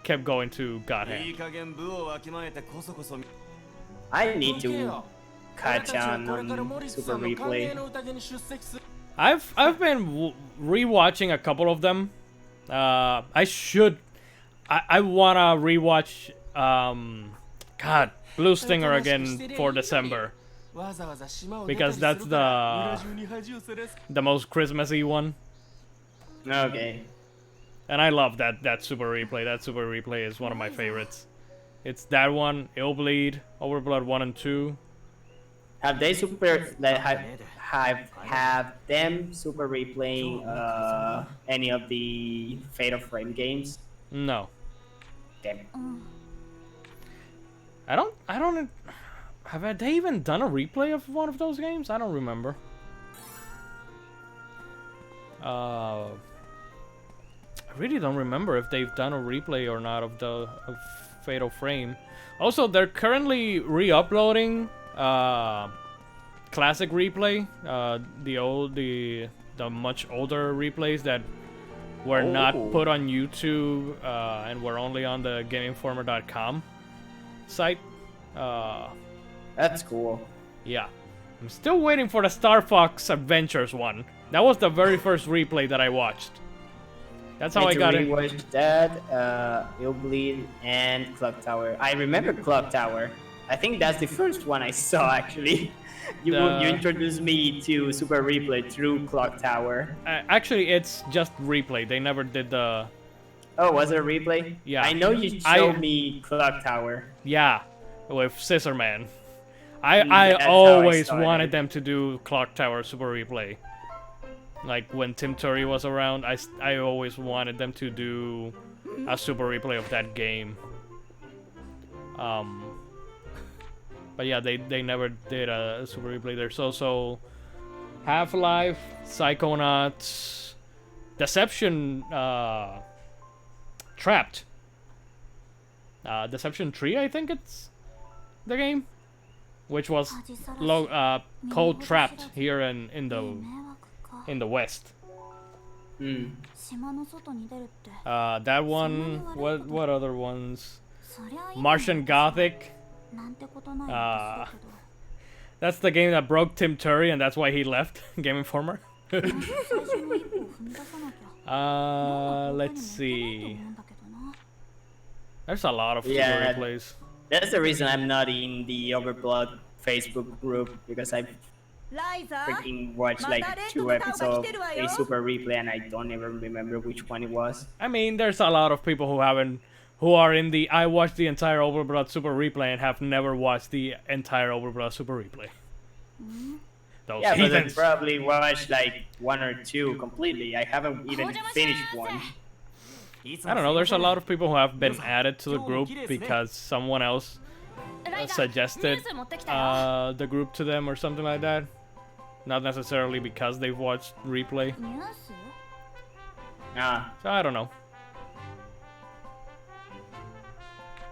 kept going to God Hand. いい加減部をわきまえてこそこそ I need to catch on Super Replay. I've been rewatching a couple of them. I wanna rewatch God, Blue Stinger again for December, because that's the most Christmassy one, Okay. and I love that super replay. That super replay is one of my favorites. It's that one, Illbleed, Overblood 1 and 2. Have they have them super replaying any of the Fatal Frame games? No, Damn. I don't. Have they even done a replay of one of those games? I don't remember. I really don't remember if they've done a replay or not of Fatal Frame. Also, they're currently re-uploading classic replay, the much older replays that were not put on YouTube and were only on the GameInformer.com site. That's cool. Yeah, I'm still waiting for the Star Fox Adventures one. That was the very first replay that I watched. That's how I got it. Rewatch that, Illbleed, and Clock Tower. I remember Clock Tower. I think that's the first one I saw actually. You introduced me to Super Replay through Clock Tower. Actually, it's just replay. They never did the. Oh, was it a replay? Yeah. I know you showed me Clock Tower. Yeah, with Scissorman. That's I how I always started. wanted them to do Clock Tower Super Replay. Like when Tim Turry was around, I always wanted them to do a Super Replay of that game. But yeah, they never did a Super Replay. There's also Half-Life, Psychonauts, Deception, Trapped. Deception 3, I think it's the game, which was called Trapped here in the West. That one. What other ones? Martian Gothic. That's the game that broke Tim Turry, and that's why he left Game Informer. Let's see. There's a lot of super replays. That's the reason I'm not in the Overblood Facebook group, because I freaking watched like 2 episodes of a Super Replay and I don't even remember which one it was. I mean, there's a lot of people who are in the I watched the entire Overblood Super Replay and have never watched the entire Overblood Super Replay. Those Yeah, but I heathens. probably watched like 1 or 2 completely. I haven't even finished one. I don't know, there's a lot of people who have been added to the group because someone else suggested the group to them or something like that. Not necessarily because they've watched replay. Ah, So I don't know.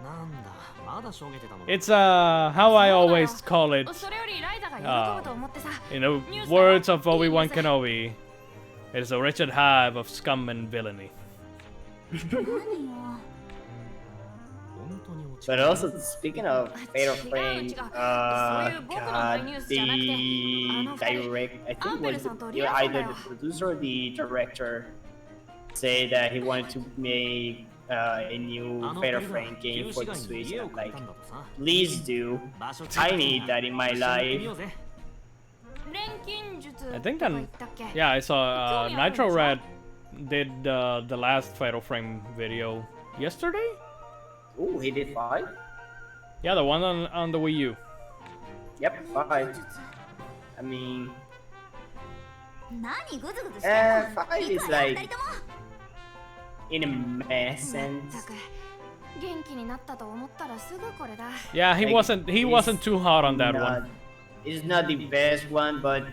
なんだまだしょげてたの It's how I always call it. それよりライザが喜ぶと思ってさ In the words of Obi-Wan Kenobi, it is a wretched hive of scum and villainy. 本当に落ち but also speaking of Fatal Frame, God, the direct, I think was either the producer or the director, say that he wanted to make a new Fatal Frame game for the Switch. I'm like, please do. I need that in my life. 錬金術 I think とか then, 言ったっけ yeah, I saw Nitro Red did the last Fatal Frame video yesterday. Ooh, he did 5? Yeah, the one on the Wii U. Yep, 5. I mean, 何グズグズしてんの Five い is くらや like 二人とも in a mess ま and ったく元気になったと思ったらすぐこれだ Yeah, he Like, wasn't too hot on that not, one. It's not the best one, but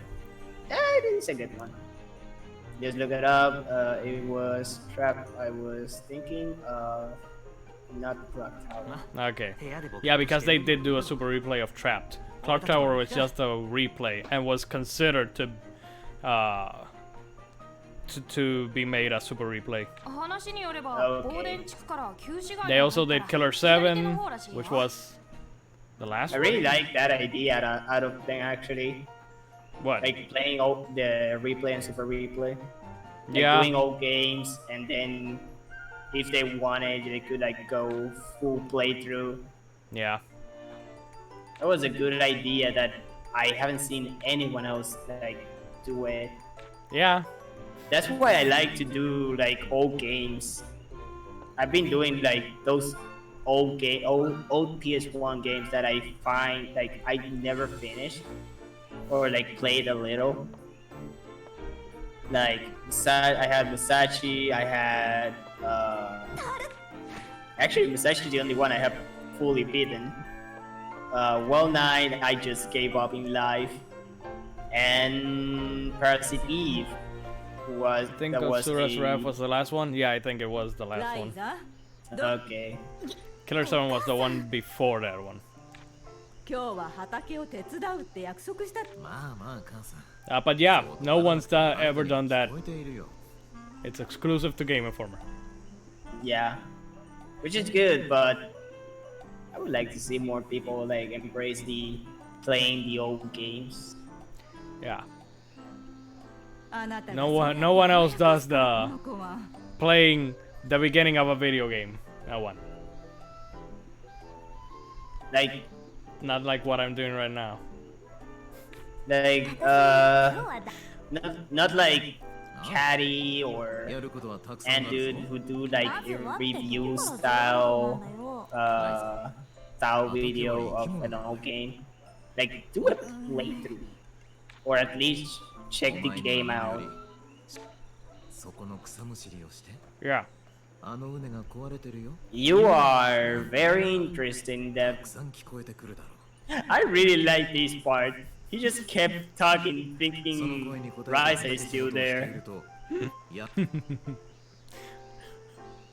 it's a good one. Just look it up. It was Trap. I was thinking of not Clock Tower. Okay. 部屋で僕 Yeah, because they did do a super replay of Trapped. Clock Tower was just a replay and was considered to be made a super replay. 話によれば Okay. 放電地区から旧市街 They に also 入 did ったら Killer 左手の 7, 方らしいよ which was the last I one. really like that idea out of thing actually. What? Like playing all the replay and super replay. Like Yeah. doing old games and then if they wanted, they could like go full playthrough. Yeah. That was a good idea that I haven't seen anyone else like do it. Yeah. That's why I like to do like old games. I've been doing like those old PS1 games that I find like I never finished or like played a little. Like I had Musashi, I had actually Musashi is the only one I have fully beaten. Well 9 I just gave up in life, and Parasite Eve was I think that was Sura's the- Wrath was the last one. Yeah, I think it was the ラ last イ one. ザ Okay. Killer 7 was the one before that one. 今日は畑を手伝うって約束したまあまあ母さん But yeah, no one's ever done that. 聞こえているよ It's exclusive to Game Informer. Yeah, which is good, but I would like to see more people like embrace the playing the old games. Yeah. あなたが No one else does こ the の子は playing the beginning of a video game. No one. Like, Not like what I'm doing right now. like 今日はだ not like Caddy や or ることはたくさんあ and る dude ぞ who do like まず a はって review 聞いたらそうな style んだよ style video of an old game. Like, do a playthrough, or at least check the お前の game 言う out. よりそこの草むしりをして Yeah. あの畝が壊れてるよ You are very interesting. た That くさん聞こえてくるだろう I really like this part. He just kept talking, その声 thinking に応えて Ryza is still 仕事をしてい there. るといや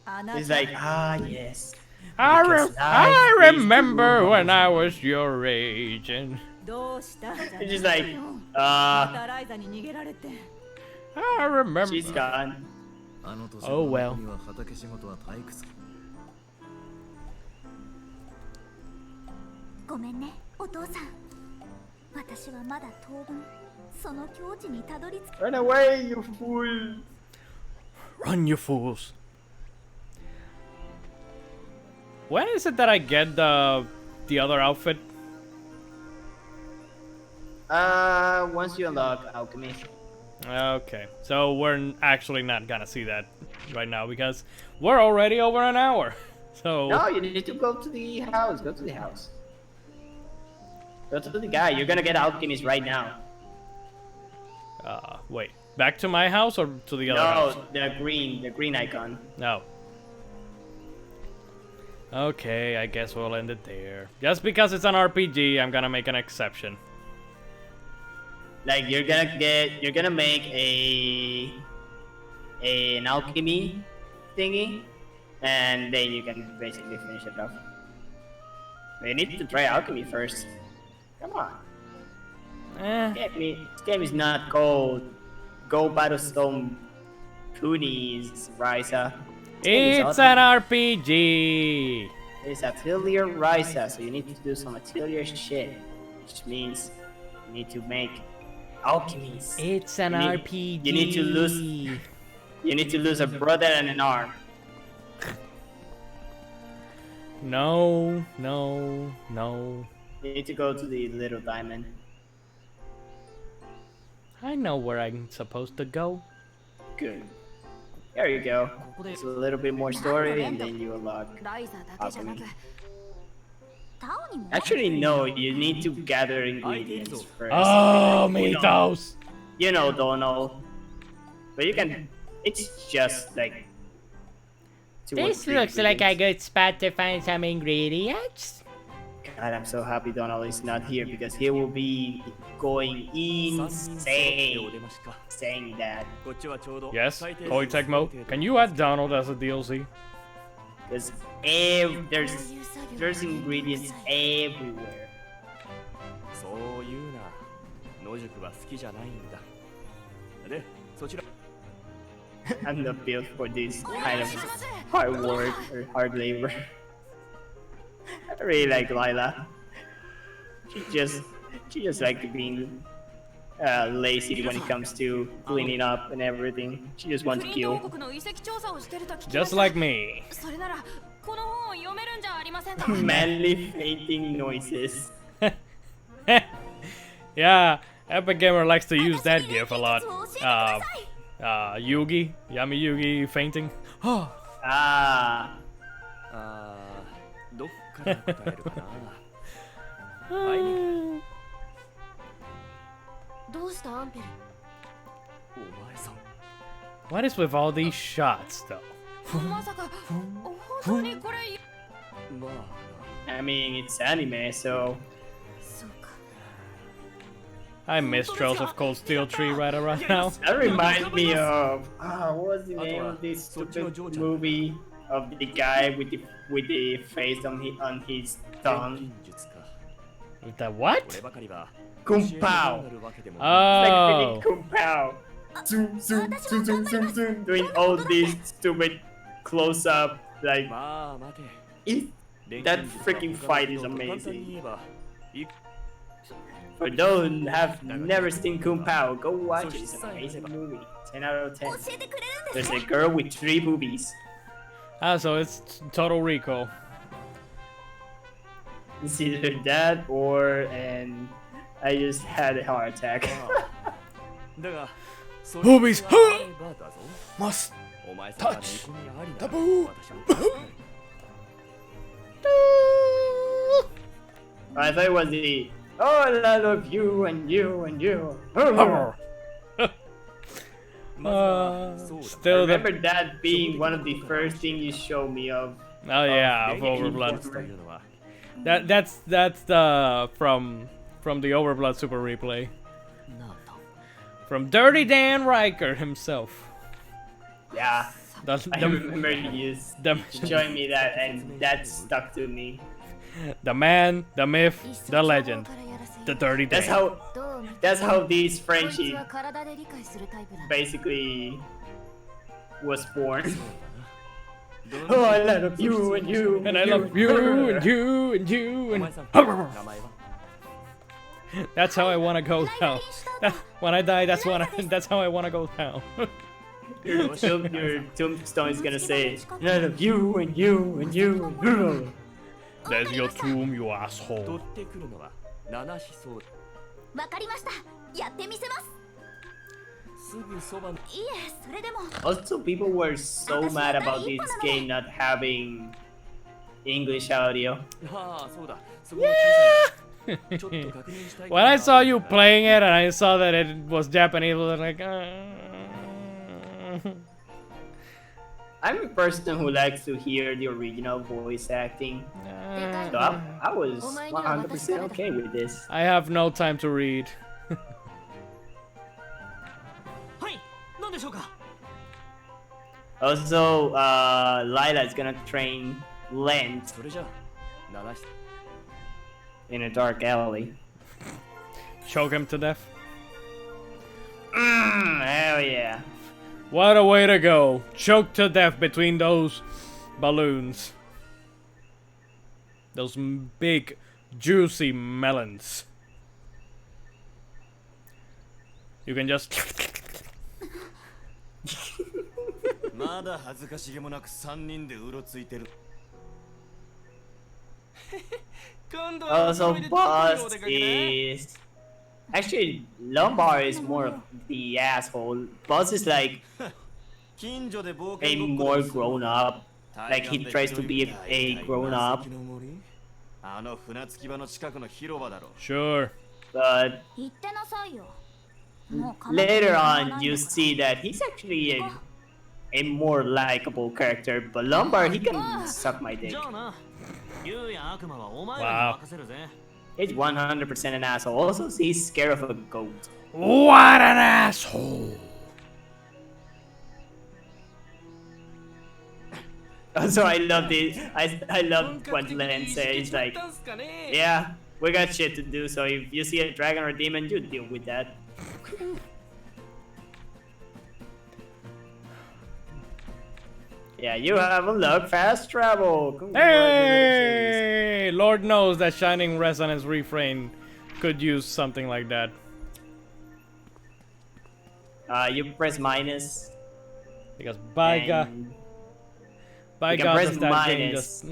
あな He's た like, ah, yes. I Because I life is remember too when I was your age and どうしたじゃ It's just ない like, よま uh, たライザに逃げられて I remember. she's gone. あの年 Oh の well. 僕には畑仕事は退屈ごめんねお父さん私はまだ当分その境地にたどり着く Run away, you fool. Run, you fools. When is it that I get the other outfit? Once you unlock alchemy. Okay, so we're actually not gonna see that right now because we're already over an hour. So No, you need to go to the house. Go to the house. Go to the guy. You're gonna get alchemist right now. wait, back to my house or to the other house? No, the green icon. No. Okay, I guess we'll end it there. Just because it's an RPG, I'm gonna make an exception. Like you're gonna make an alchemy thingy, and then you can basically finish it off. But you need to try alchemy first. Come on. This game is not called Go Battlestone Punies, Ryza. It's an RPG! It's Atelier Ryza, so you need to do some Atelier shit, which means you need to make alchemies. It's an You need- RPG! you need to lose- You need to lose a brother and an arm. No, no, no. You need to go to the little diamond. I know where I'm supposed to go. Good. There you go. ここで It's a little bit more story, and then you unlock. ライザだけじゃなくタオにも Actually, no. You need to gather ingredients first. Oh, Hold on. Mitos! you know Donald. But you can. It's just like. This looks like a good spot to find some ingredients. God, I'm so happy Donald is not here because he will be going insane saying that. Yes, Koi Tecmo. Can you add Donald as a DLC? Because there's ingredients everywhere. そう言うな。野宿は好きじゃないんだ。で、そちら。 I'm not built for this kind of hard work or hard labor. I really like Lila. She just like being lazy when it comes to cleaning up and everything. She just wants to kill. Just like me. それならこの本を読めるんじゃありませんか Manly fainting noises. Yeah, Epic Gamer likes to use that gif a lot. Yugi, Yami Yugi fainting. Ah. あー、どっから答えるかな。はいね。どうしたアンペルお前さん。 What is with all these shots, though? まさか本当にこれ まあ I mean, it's anime, so そうか I miss Trails of Cold Steel 3 right around now. that reminds me of what was the name of this stupid movie of the guy with the face on his 錬 tongue? 金術か。 With that what? こればかりは Kung 教え Pao. になるわけでも Like Oh. freaking Kung Pao. Zoom, zoom, zoom, zoom, zoom, zoom. Doing all these stupid close up. Like, まあ待て。 that freaking fight is amazing. For those who have never seen Kung Pao, go watch it. It's an amazing movie. 10 out of 10. 教えてくれるんです There's a girl with 3 boobies. Ah, so it's Total Recall. It's either that or and I just had a heart attack. だが、そ Boobies! れがあればだぞ。 Must お前さんが見 touch 込みありな the ら boob. 私も助かる。 I thought it was the oh I love you and you and you. Still the Remember that being one of the first things you showed me of. oh yeah, of Overblood. That's the from the Overblood Super Replay なんだ from Dirty Dan Riker himself. Yeah, The, I remember you the, showing me that, and that stuck to me. the man, the myth, the legend, the Dirty Dan. That's how this こいつ friendship は体で理解するタイプだ basically was born. Oh, I love you and you And I love you and you and you お and 前さん、名前は that's how I wanna go down. When I die, that's how I wanna go down. your tombstone is gonna say, I love you and you and you and you. There's your tomb, you 取 asshole. ってくるのは七飛相。わかりましたやってみせますすぐそばの。いえそれでも Also, people were so mad about this game not having English audio. ああ、そうだ。そこの小さい。ちょっと確認したい。 When I saw you playing it and I saw that it was Japanese, I was like, I'm a person who likes to hear the original voice acting. So I was 100% okay with this. I have no time to read. はい、なんでしょうか。 Also, Lila is gonna train Lent それじゃあ、七飛。 in a dark alley. Choke him to death. Hell yeah. What a way to go. Choke to death between those balloons. Those big, juicy melons. You can just... まだ恥ずかしげもなく三人でうろついてる。Also, Boss is... Actually, Lombard is more of the asshole. Boss is like 近所で冒 a 険ごっ more こ grown up. Like he tries to be a grown up. あの船着き場の近くの広場だろ。 Sure. But 言ってなさいよ later on you see that he's actually a more likable character. But Lombard, he can suck my dick. じゃあな竜や悪魔はお前らに任せるぜ He's 100% an asshole. Also, he's scared of a goat. What an asshole! Also, I love this. I love what Len says. Like, yeah, we got shit to do. So if you see a dragon or demon, you deal with that. Yeah, you have unlocked fast travel. Hey! Lord knows that Shining Resonance refrain could use something like that. You press minus. Because by God, and by you can God, press does that game minus. just...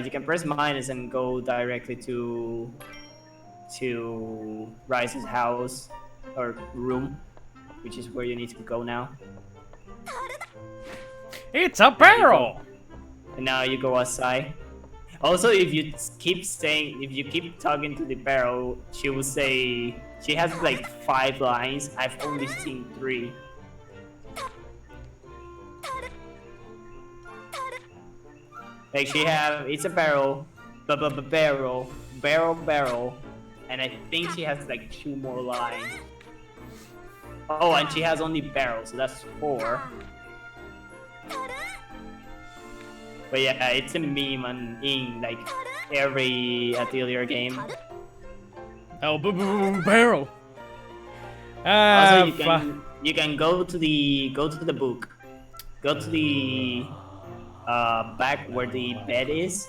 You can press minus and go directly to Ryza's house or room, which is where you need to go now. It's a barrel! And now you go outside. Also, if you keep talking to the barrel, she will say she has like 5 lines. I've only seen 3. Like it's a barrel, barrel, and I think she has like 2 more lines. Oh, and she has only barrel, so that's 4. But yeah, it's a meme in like every Atelier game. Oh, barrel! Also, you can go to the book, go to the back where the bed is.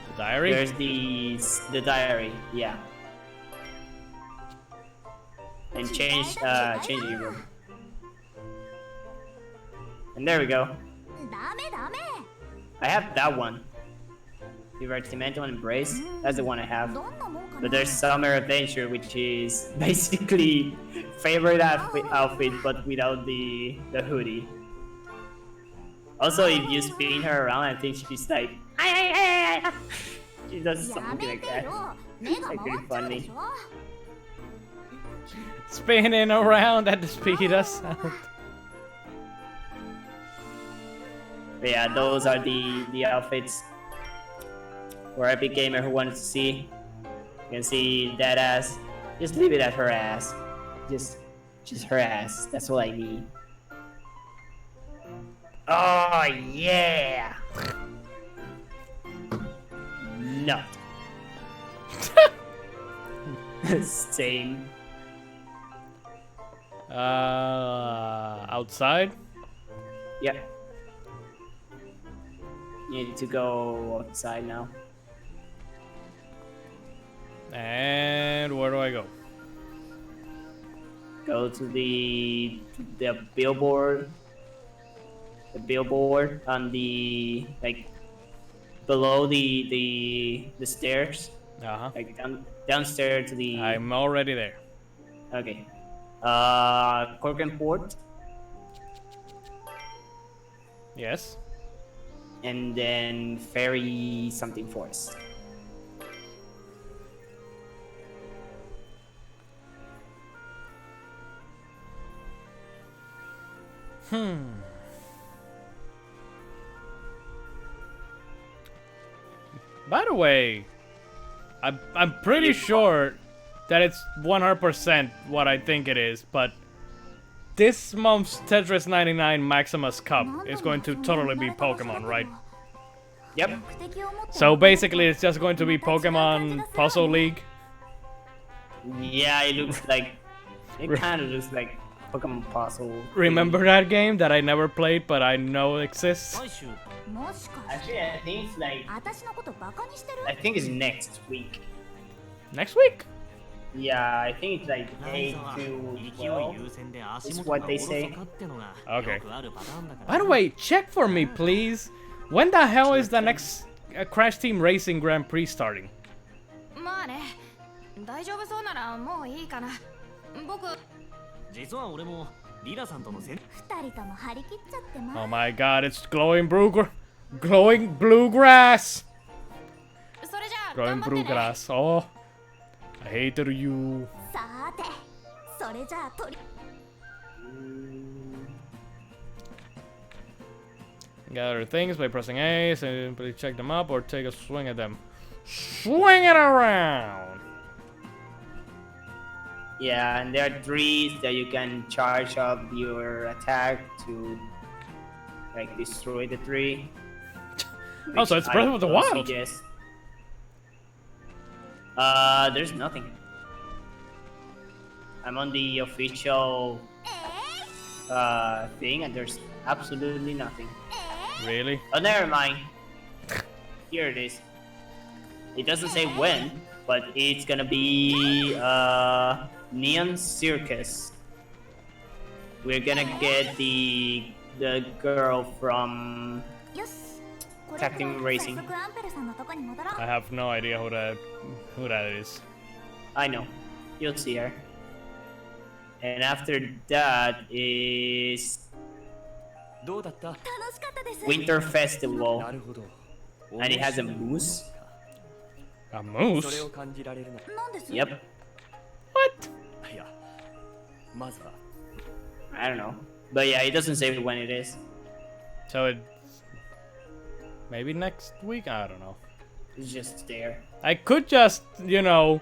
The diary? There's the diary, yeah. And change your room. And there we go. I have that one. Divertimento and Embrace. That's the one I have. But there's Summer Adventure, which is basically favorite outfit, but without the hoodie. Also, if you spin her around, I think she's like, she does something like that. It's like really funny. Spinning around at the speed of sound. But yeah, those are the outfits for Epic Gamer who wants to see. You can see that ass. Just leave it at her ass. Just her ass. That's all I need. Oh yeah. No. Same. Outside? Yeah. You need to go outside now. And where do I go? Go to the billboard. The billboard on the like below the stairs. Uh-huh. Like downstairs to the. I'm already there. Okay. Cork and Port. Yes. And then Fairy something Forest. By the way, I'm pretty sure that it's 100% what I think it is, but this month's Tetris 99 Maximus Cup is going to totally be Pokemon, right? Yep. So basically it's just going to be Pokemon Puzzle League. Yeah, it looks like it kind of looks like Pokemon Puzzle. Remember that game that I never played but I know exists? 最終 Actually, I think it's like I think it's next week. Next week? Yeah, I think it's like ライ 8 ザは to 勢い 12. 優先で足 Is 元 what が they おろ say. そかってのが Okay. よくあるパターンだから By the way, check for me please. When the hell is the next Crash Team Racing Grand Prix starting? まあね大丈夫そうならもういいかな僕実は俺もリラさんとの戦 Oh my god, it's glowing glowing bluegrass! それじゃあ Glowing 頑張ってね bluegrass. Oh, I hated you. さーてそれじゃあとり Gather things by pressing A, simply check them up or take a swing at them. Swing it around! Yeah, and there are trees that you can charge up your attack to like destroy the tree. Oh, so it's which Breath I of the don't Wild. suggest. There's nothing. I'm on the official thing, and there's absolutely nothing. Really? Oh, never mind. Here it is. It doesn't say when, but it's gonna be Neon Circus. We're gonna get the girl from よしこれから Captain Racing. 早速アンペルさんのとこに戻ろう I have no idea who that is. I know. You'll see her. And after that is どうだった？楽しかったです Winter Festival, なるほど。 and it has a moose. A それ moose? を感じられるな。なんです Yep. What? いや、まずは I don't know. But yeah, it doesn't say when it is. So it... Maybe next week? I don't know. It's just there. I could just, you know,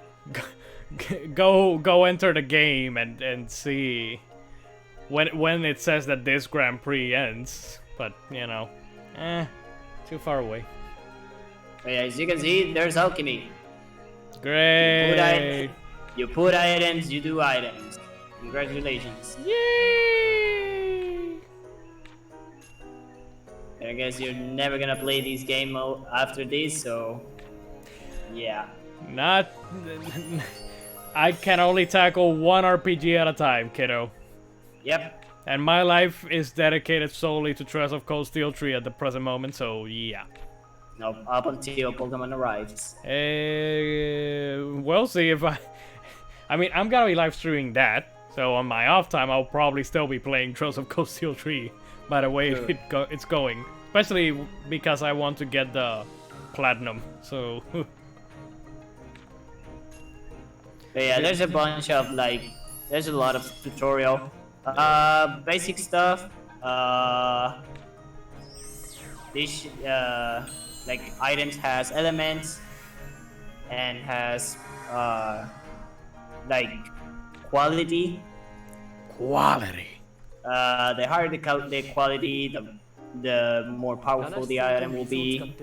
go enter the game and see when it says that this Grand Prix ends. But, you know, too far away. But yeah, as you can see, there's alchemy. Great! You put items, you do items. Congratulations. Yay! And I guess you're never gonna play this game after this, so yeah. Not... I can only tackle one RPG at a time, kiddo. Yep. And my life is dedicated solely to Trails of Cold Steel 3 at the present moment, so yeah. Nope. Up until Pokemon arrives. We'll see if I mean, I'm gonna be live streaming that, so on my off time, I'll probably still be playing Trails of Cold Steel 3 by the way it's going. Especially because I want to get the platinum, so... But yeah, there's a bunch of like, there's a lot of tutorial. Basic stuff. This like items has elements and has like quality. Quality. The higher the quality, the more powerful the item will be.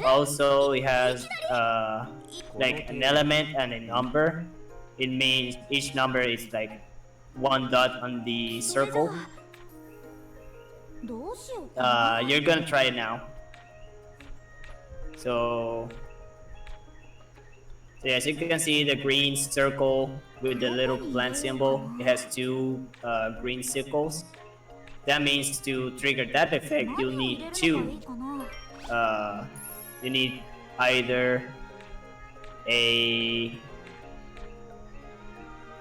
Also, it has like an element and a number. It means each number is like one dot on the circle. どうしようか You're gonna try it now. So as you can see, the green circle with the little plant symbol, it has two green circles. That means to trigger that effect, you'll 何を入れ need るのがい two. いかな You need either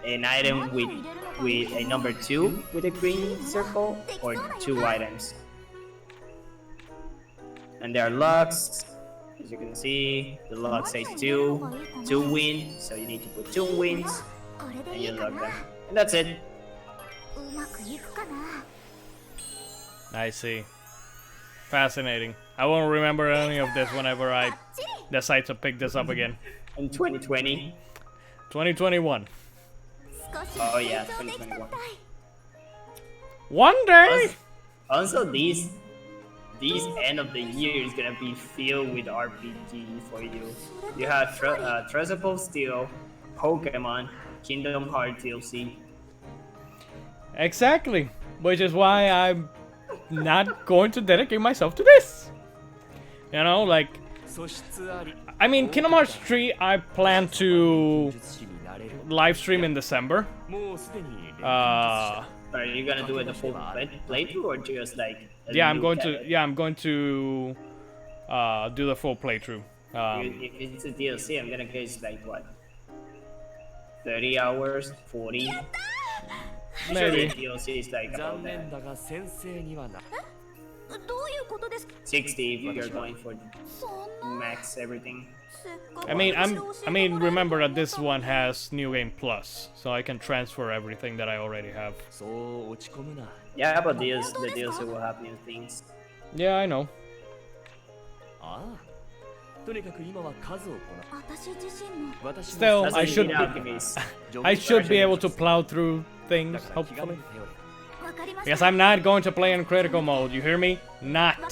an item with a number 2 with a green circle, or 2 items. And there are locks. As you can see, the lock says 2 wins, so you need to put 2 wins, これで and い you いか lock な them. And that's it. うまくいくかな I see. Fascinating. I won't remember any of this whenever I decide to pick this up again. In 2020. 2021. 少し Oh yeah, 成長できたみたい 2021. One day! Also, this end of the year is gonna be filled with RPG for you. You have Treasure of Steel, Pokemon, Kingdom Hearts DLC. Exactly. Which is why I'm not going to dedicate myself to this. You know, like, 素質あり I mean, Kingdom Hearts 3, I plan to 術師になれる live stream in December. もうすでに Are you gonna do it the full playthrough or just like? Yeah, I'm going to do the full playthrough. If it's a DLC, I'm gonna guess like what? 30 hours, 40. Maybe. Usually DLC is like 残 about 念 that. だが先生にはなどういうことですか 60 if you're going for そんな max everything. I mean, remember that this one has New Game Plus, so I can transfer everything that I already have. そう落ち込むな。 Yeah, but the DLC will have new things. Yeah, I know. ああ。とにかく今は数をこな。私自身も私も Still, Doesn't I should mean be, alchemist. I should be able to plow through things, だから気軽 hopefully. に頼れ。わかりまし Because た。 I'm not going to play in critical mode, you hear me? わ Not. かっ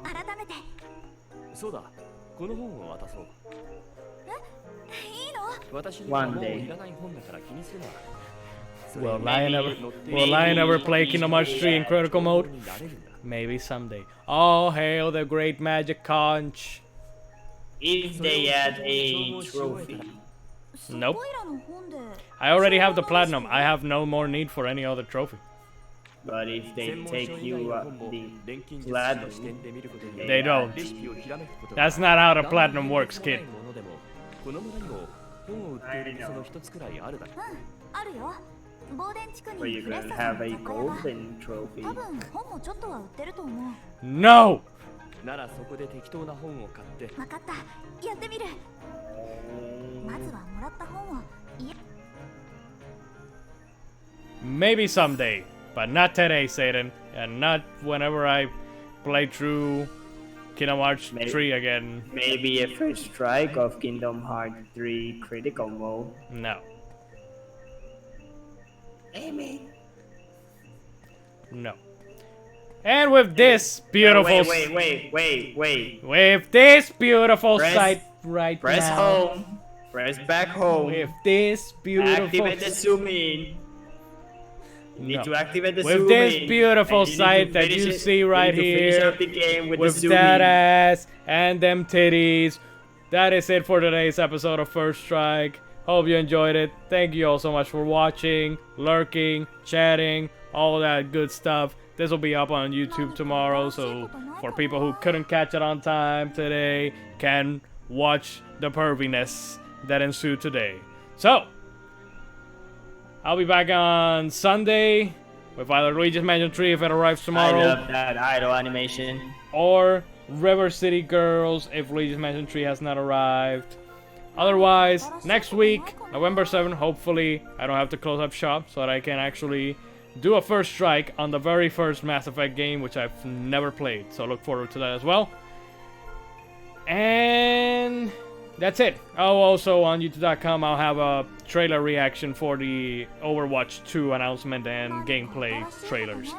た。改めて。そうだ。この本を渡そう。いいの？私には One もう day. いらない本だから気にするな。 Will I never play Kingdom Hearts 3 in critical mode? Maybe someday. All hail the great magic conch. If they add a trophy. Nope. こいらの本で I already have the platinum. I have no more need for any other trophy. But if they 専門書 take 以外 you の up 本も the 錬金術師の視 platinum, 点で見ることにより They don't. レシピをひらめくことが That's not how the 何 platinum の works, で kid. もないものでもこの村にも本を売っている店の一つくらいあるだろう。あるよ。ボーデン地区 where に you フレッ can サさん have の a 雑貨屋が golden trophy. 多分本もちょっとは売ってると思う。 No! ならそこで適当な本を買ってわかった。やってみる。まずはもらった本を家 Maybe someday. But not today, Satan. And not whenever I play through Kingdom Hearts Maybe. 3 again. Maybe a first strike of Kingdom Hearts 3 critical mode. No. Amy. No. And with this beautiful... Wait. With this beautiful Press- sight right Press now. home. Press back home. With this beautiful... Activate the zoom in. You need No. to activate the With zoom this in. beautiful and you need to sight that finish you it- see right you need to finish here, up the game with the with zoom that in. ass and them titties. That is it for today's episode of First Strike. Hope you enjoyed it. Thank you all so much for watching, lurking, chatting, all that good stuff. This will be up on YouTube tomorrow, so for people who couldn't catch it on time today, can watch the perviness that ensued today. So, I'll be back on Sunday with either Luigi's Mansion 3 if it arrives I tomorrow, love that idle animation. or River City Girls if Luigi's Mansion 3 has not arrived. Otherwise, next week, November 7th, hopefully I don't have to close up shop so that I can actually do a first strike on the very first Mass Effect game, which I've never played. So look forward to that as well. And that's it. Oh, also on YouTube.com, I'll have a trailer reaction for the Overwatch 2 announcement and gameplay trailers.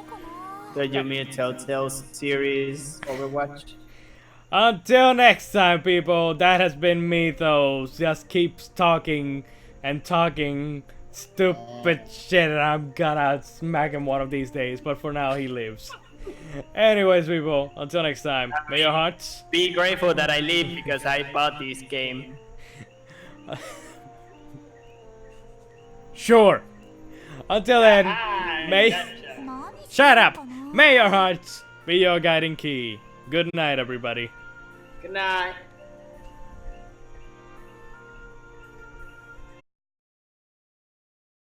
Did you mean Telltale series Overwatch? Until next time, people, that has been Mythos. Just keeps talking and talking stupid shit, and I'm gonna smack him one of these days, but for now, he lives. Anyways, people, until next time, may your hearts... Be grateful that I live because I bought this game. Sure. Until then, may... Shut up! May your hearts be your guiding key. Good night, everybody. Good night.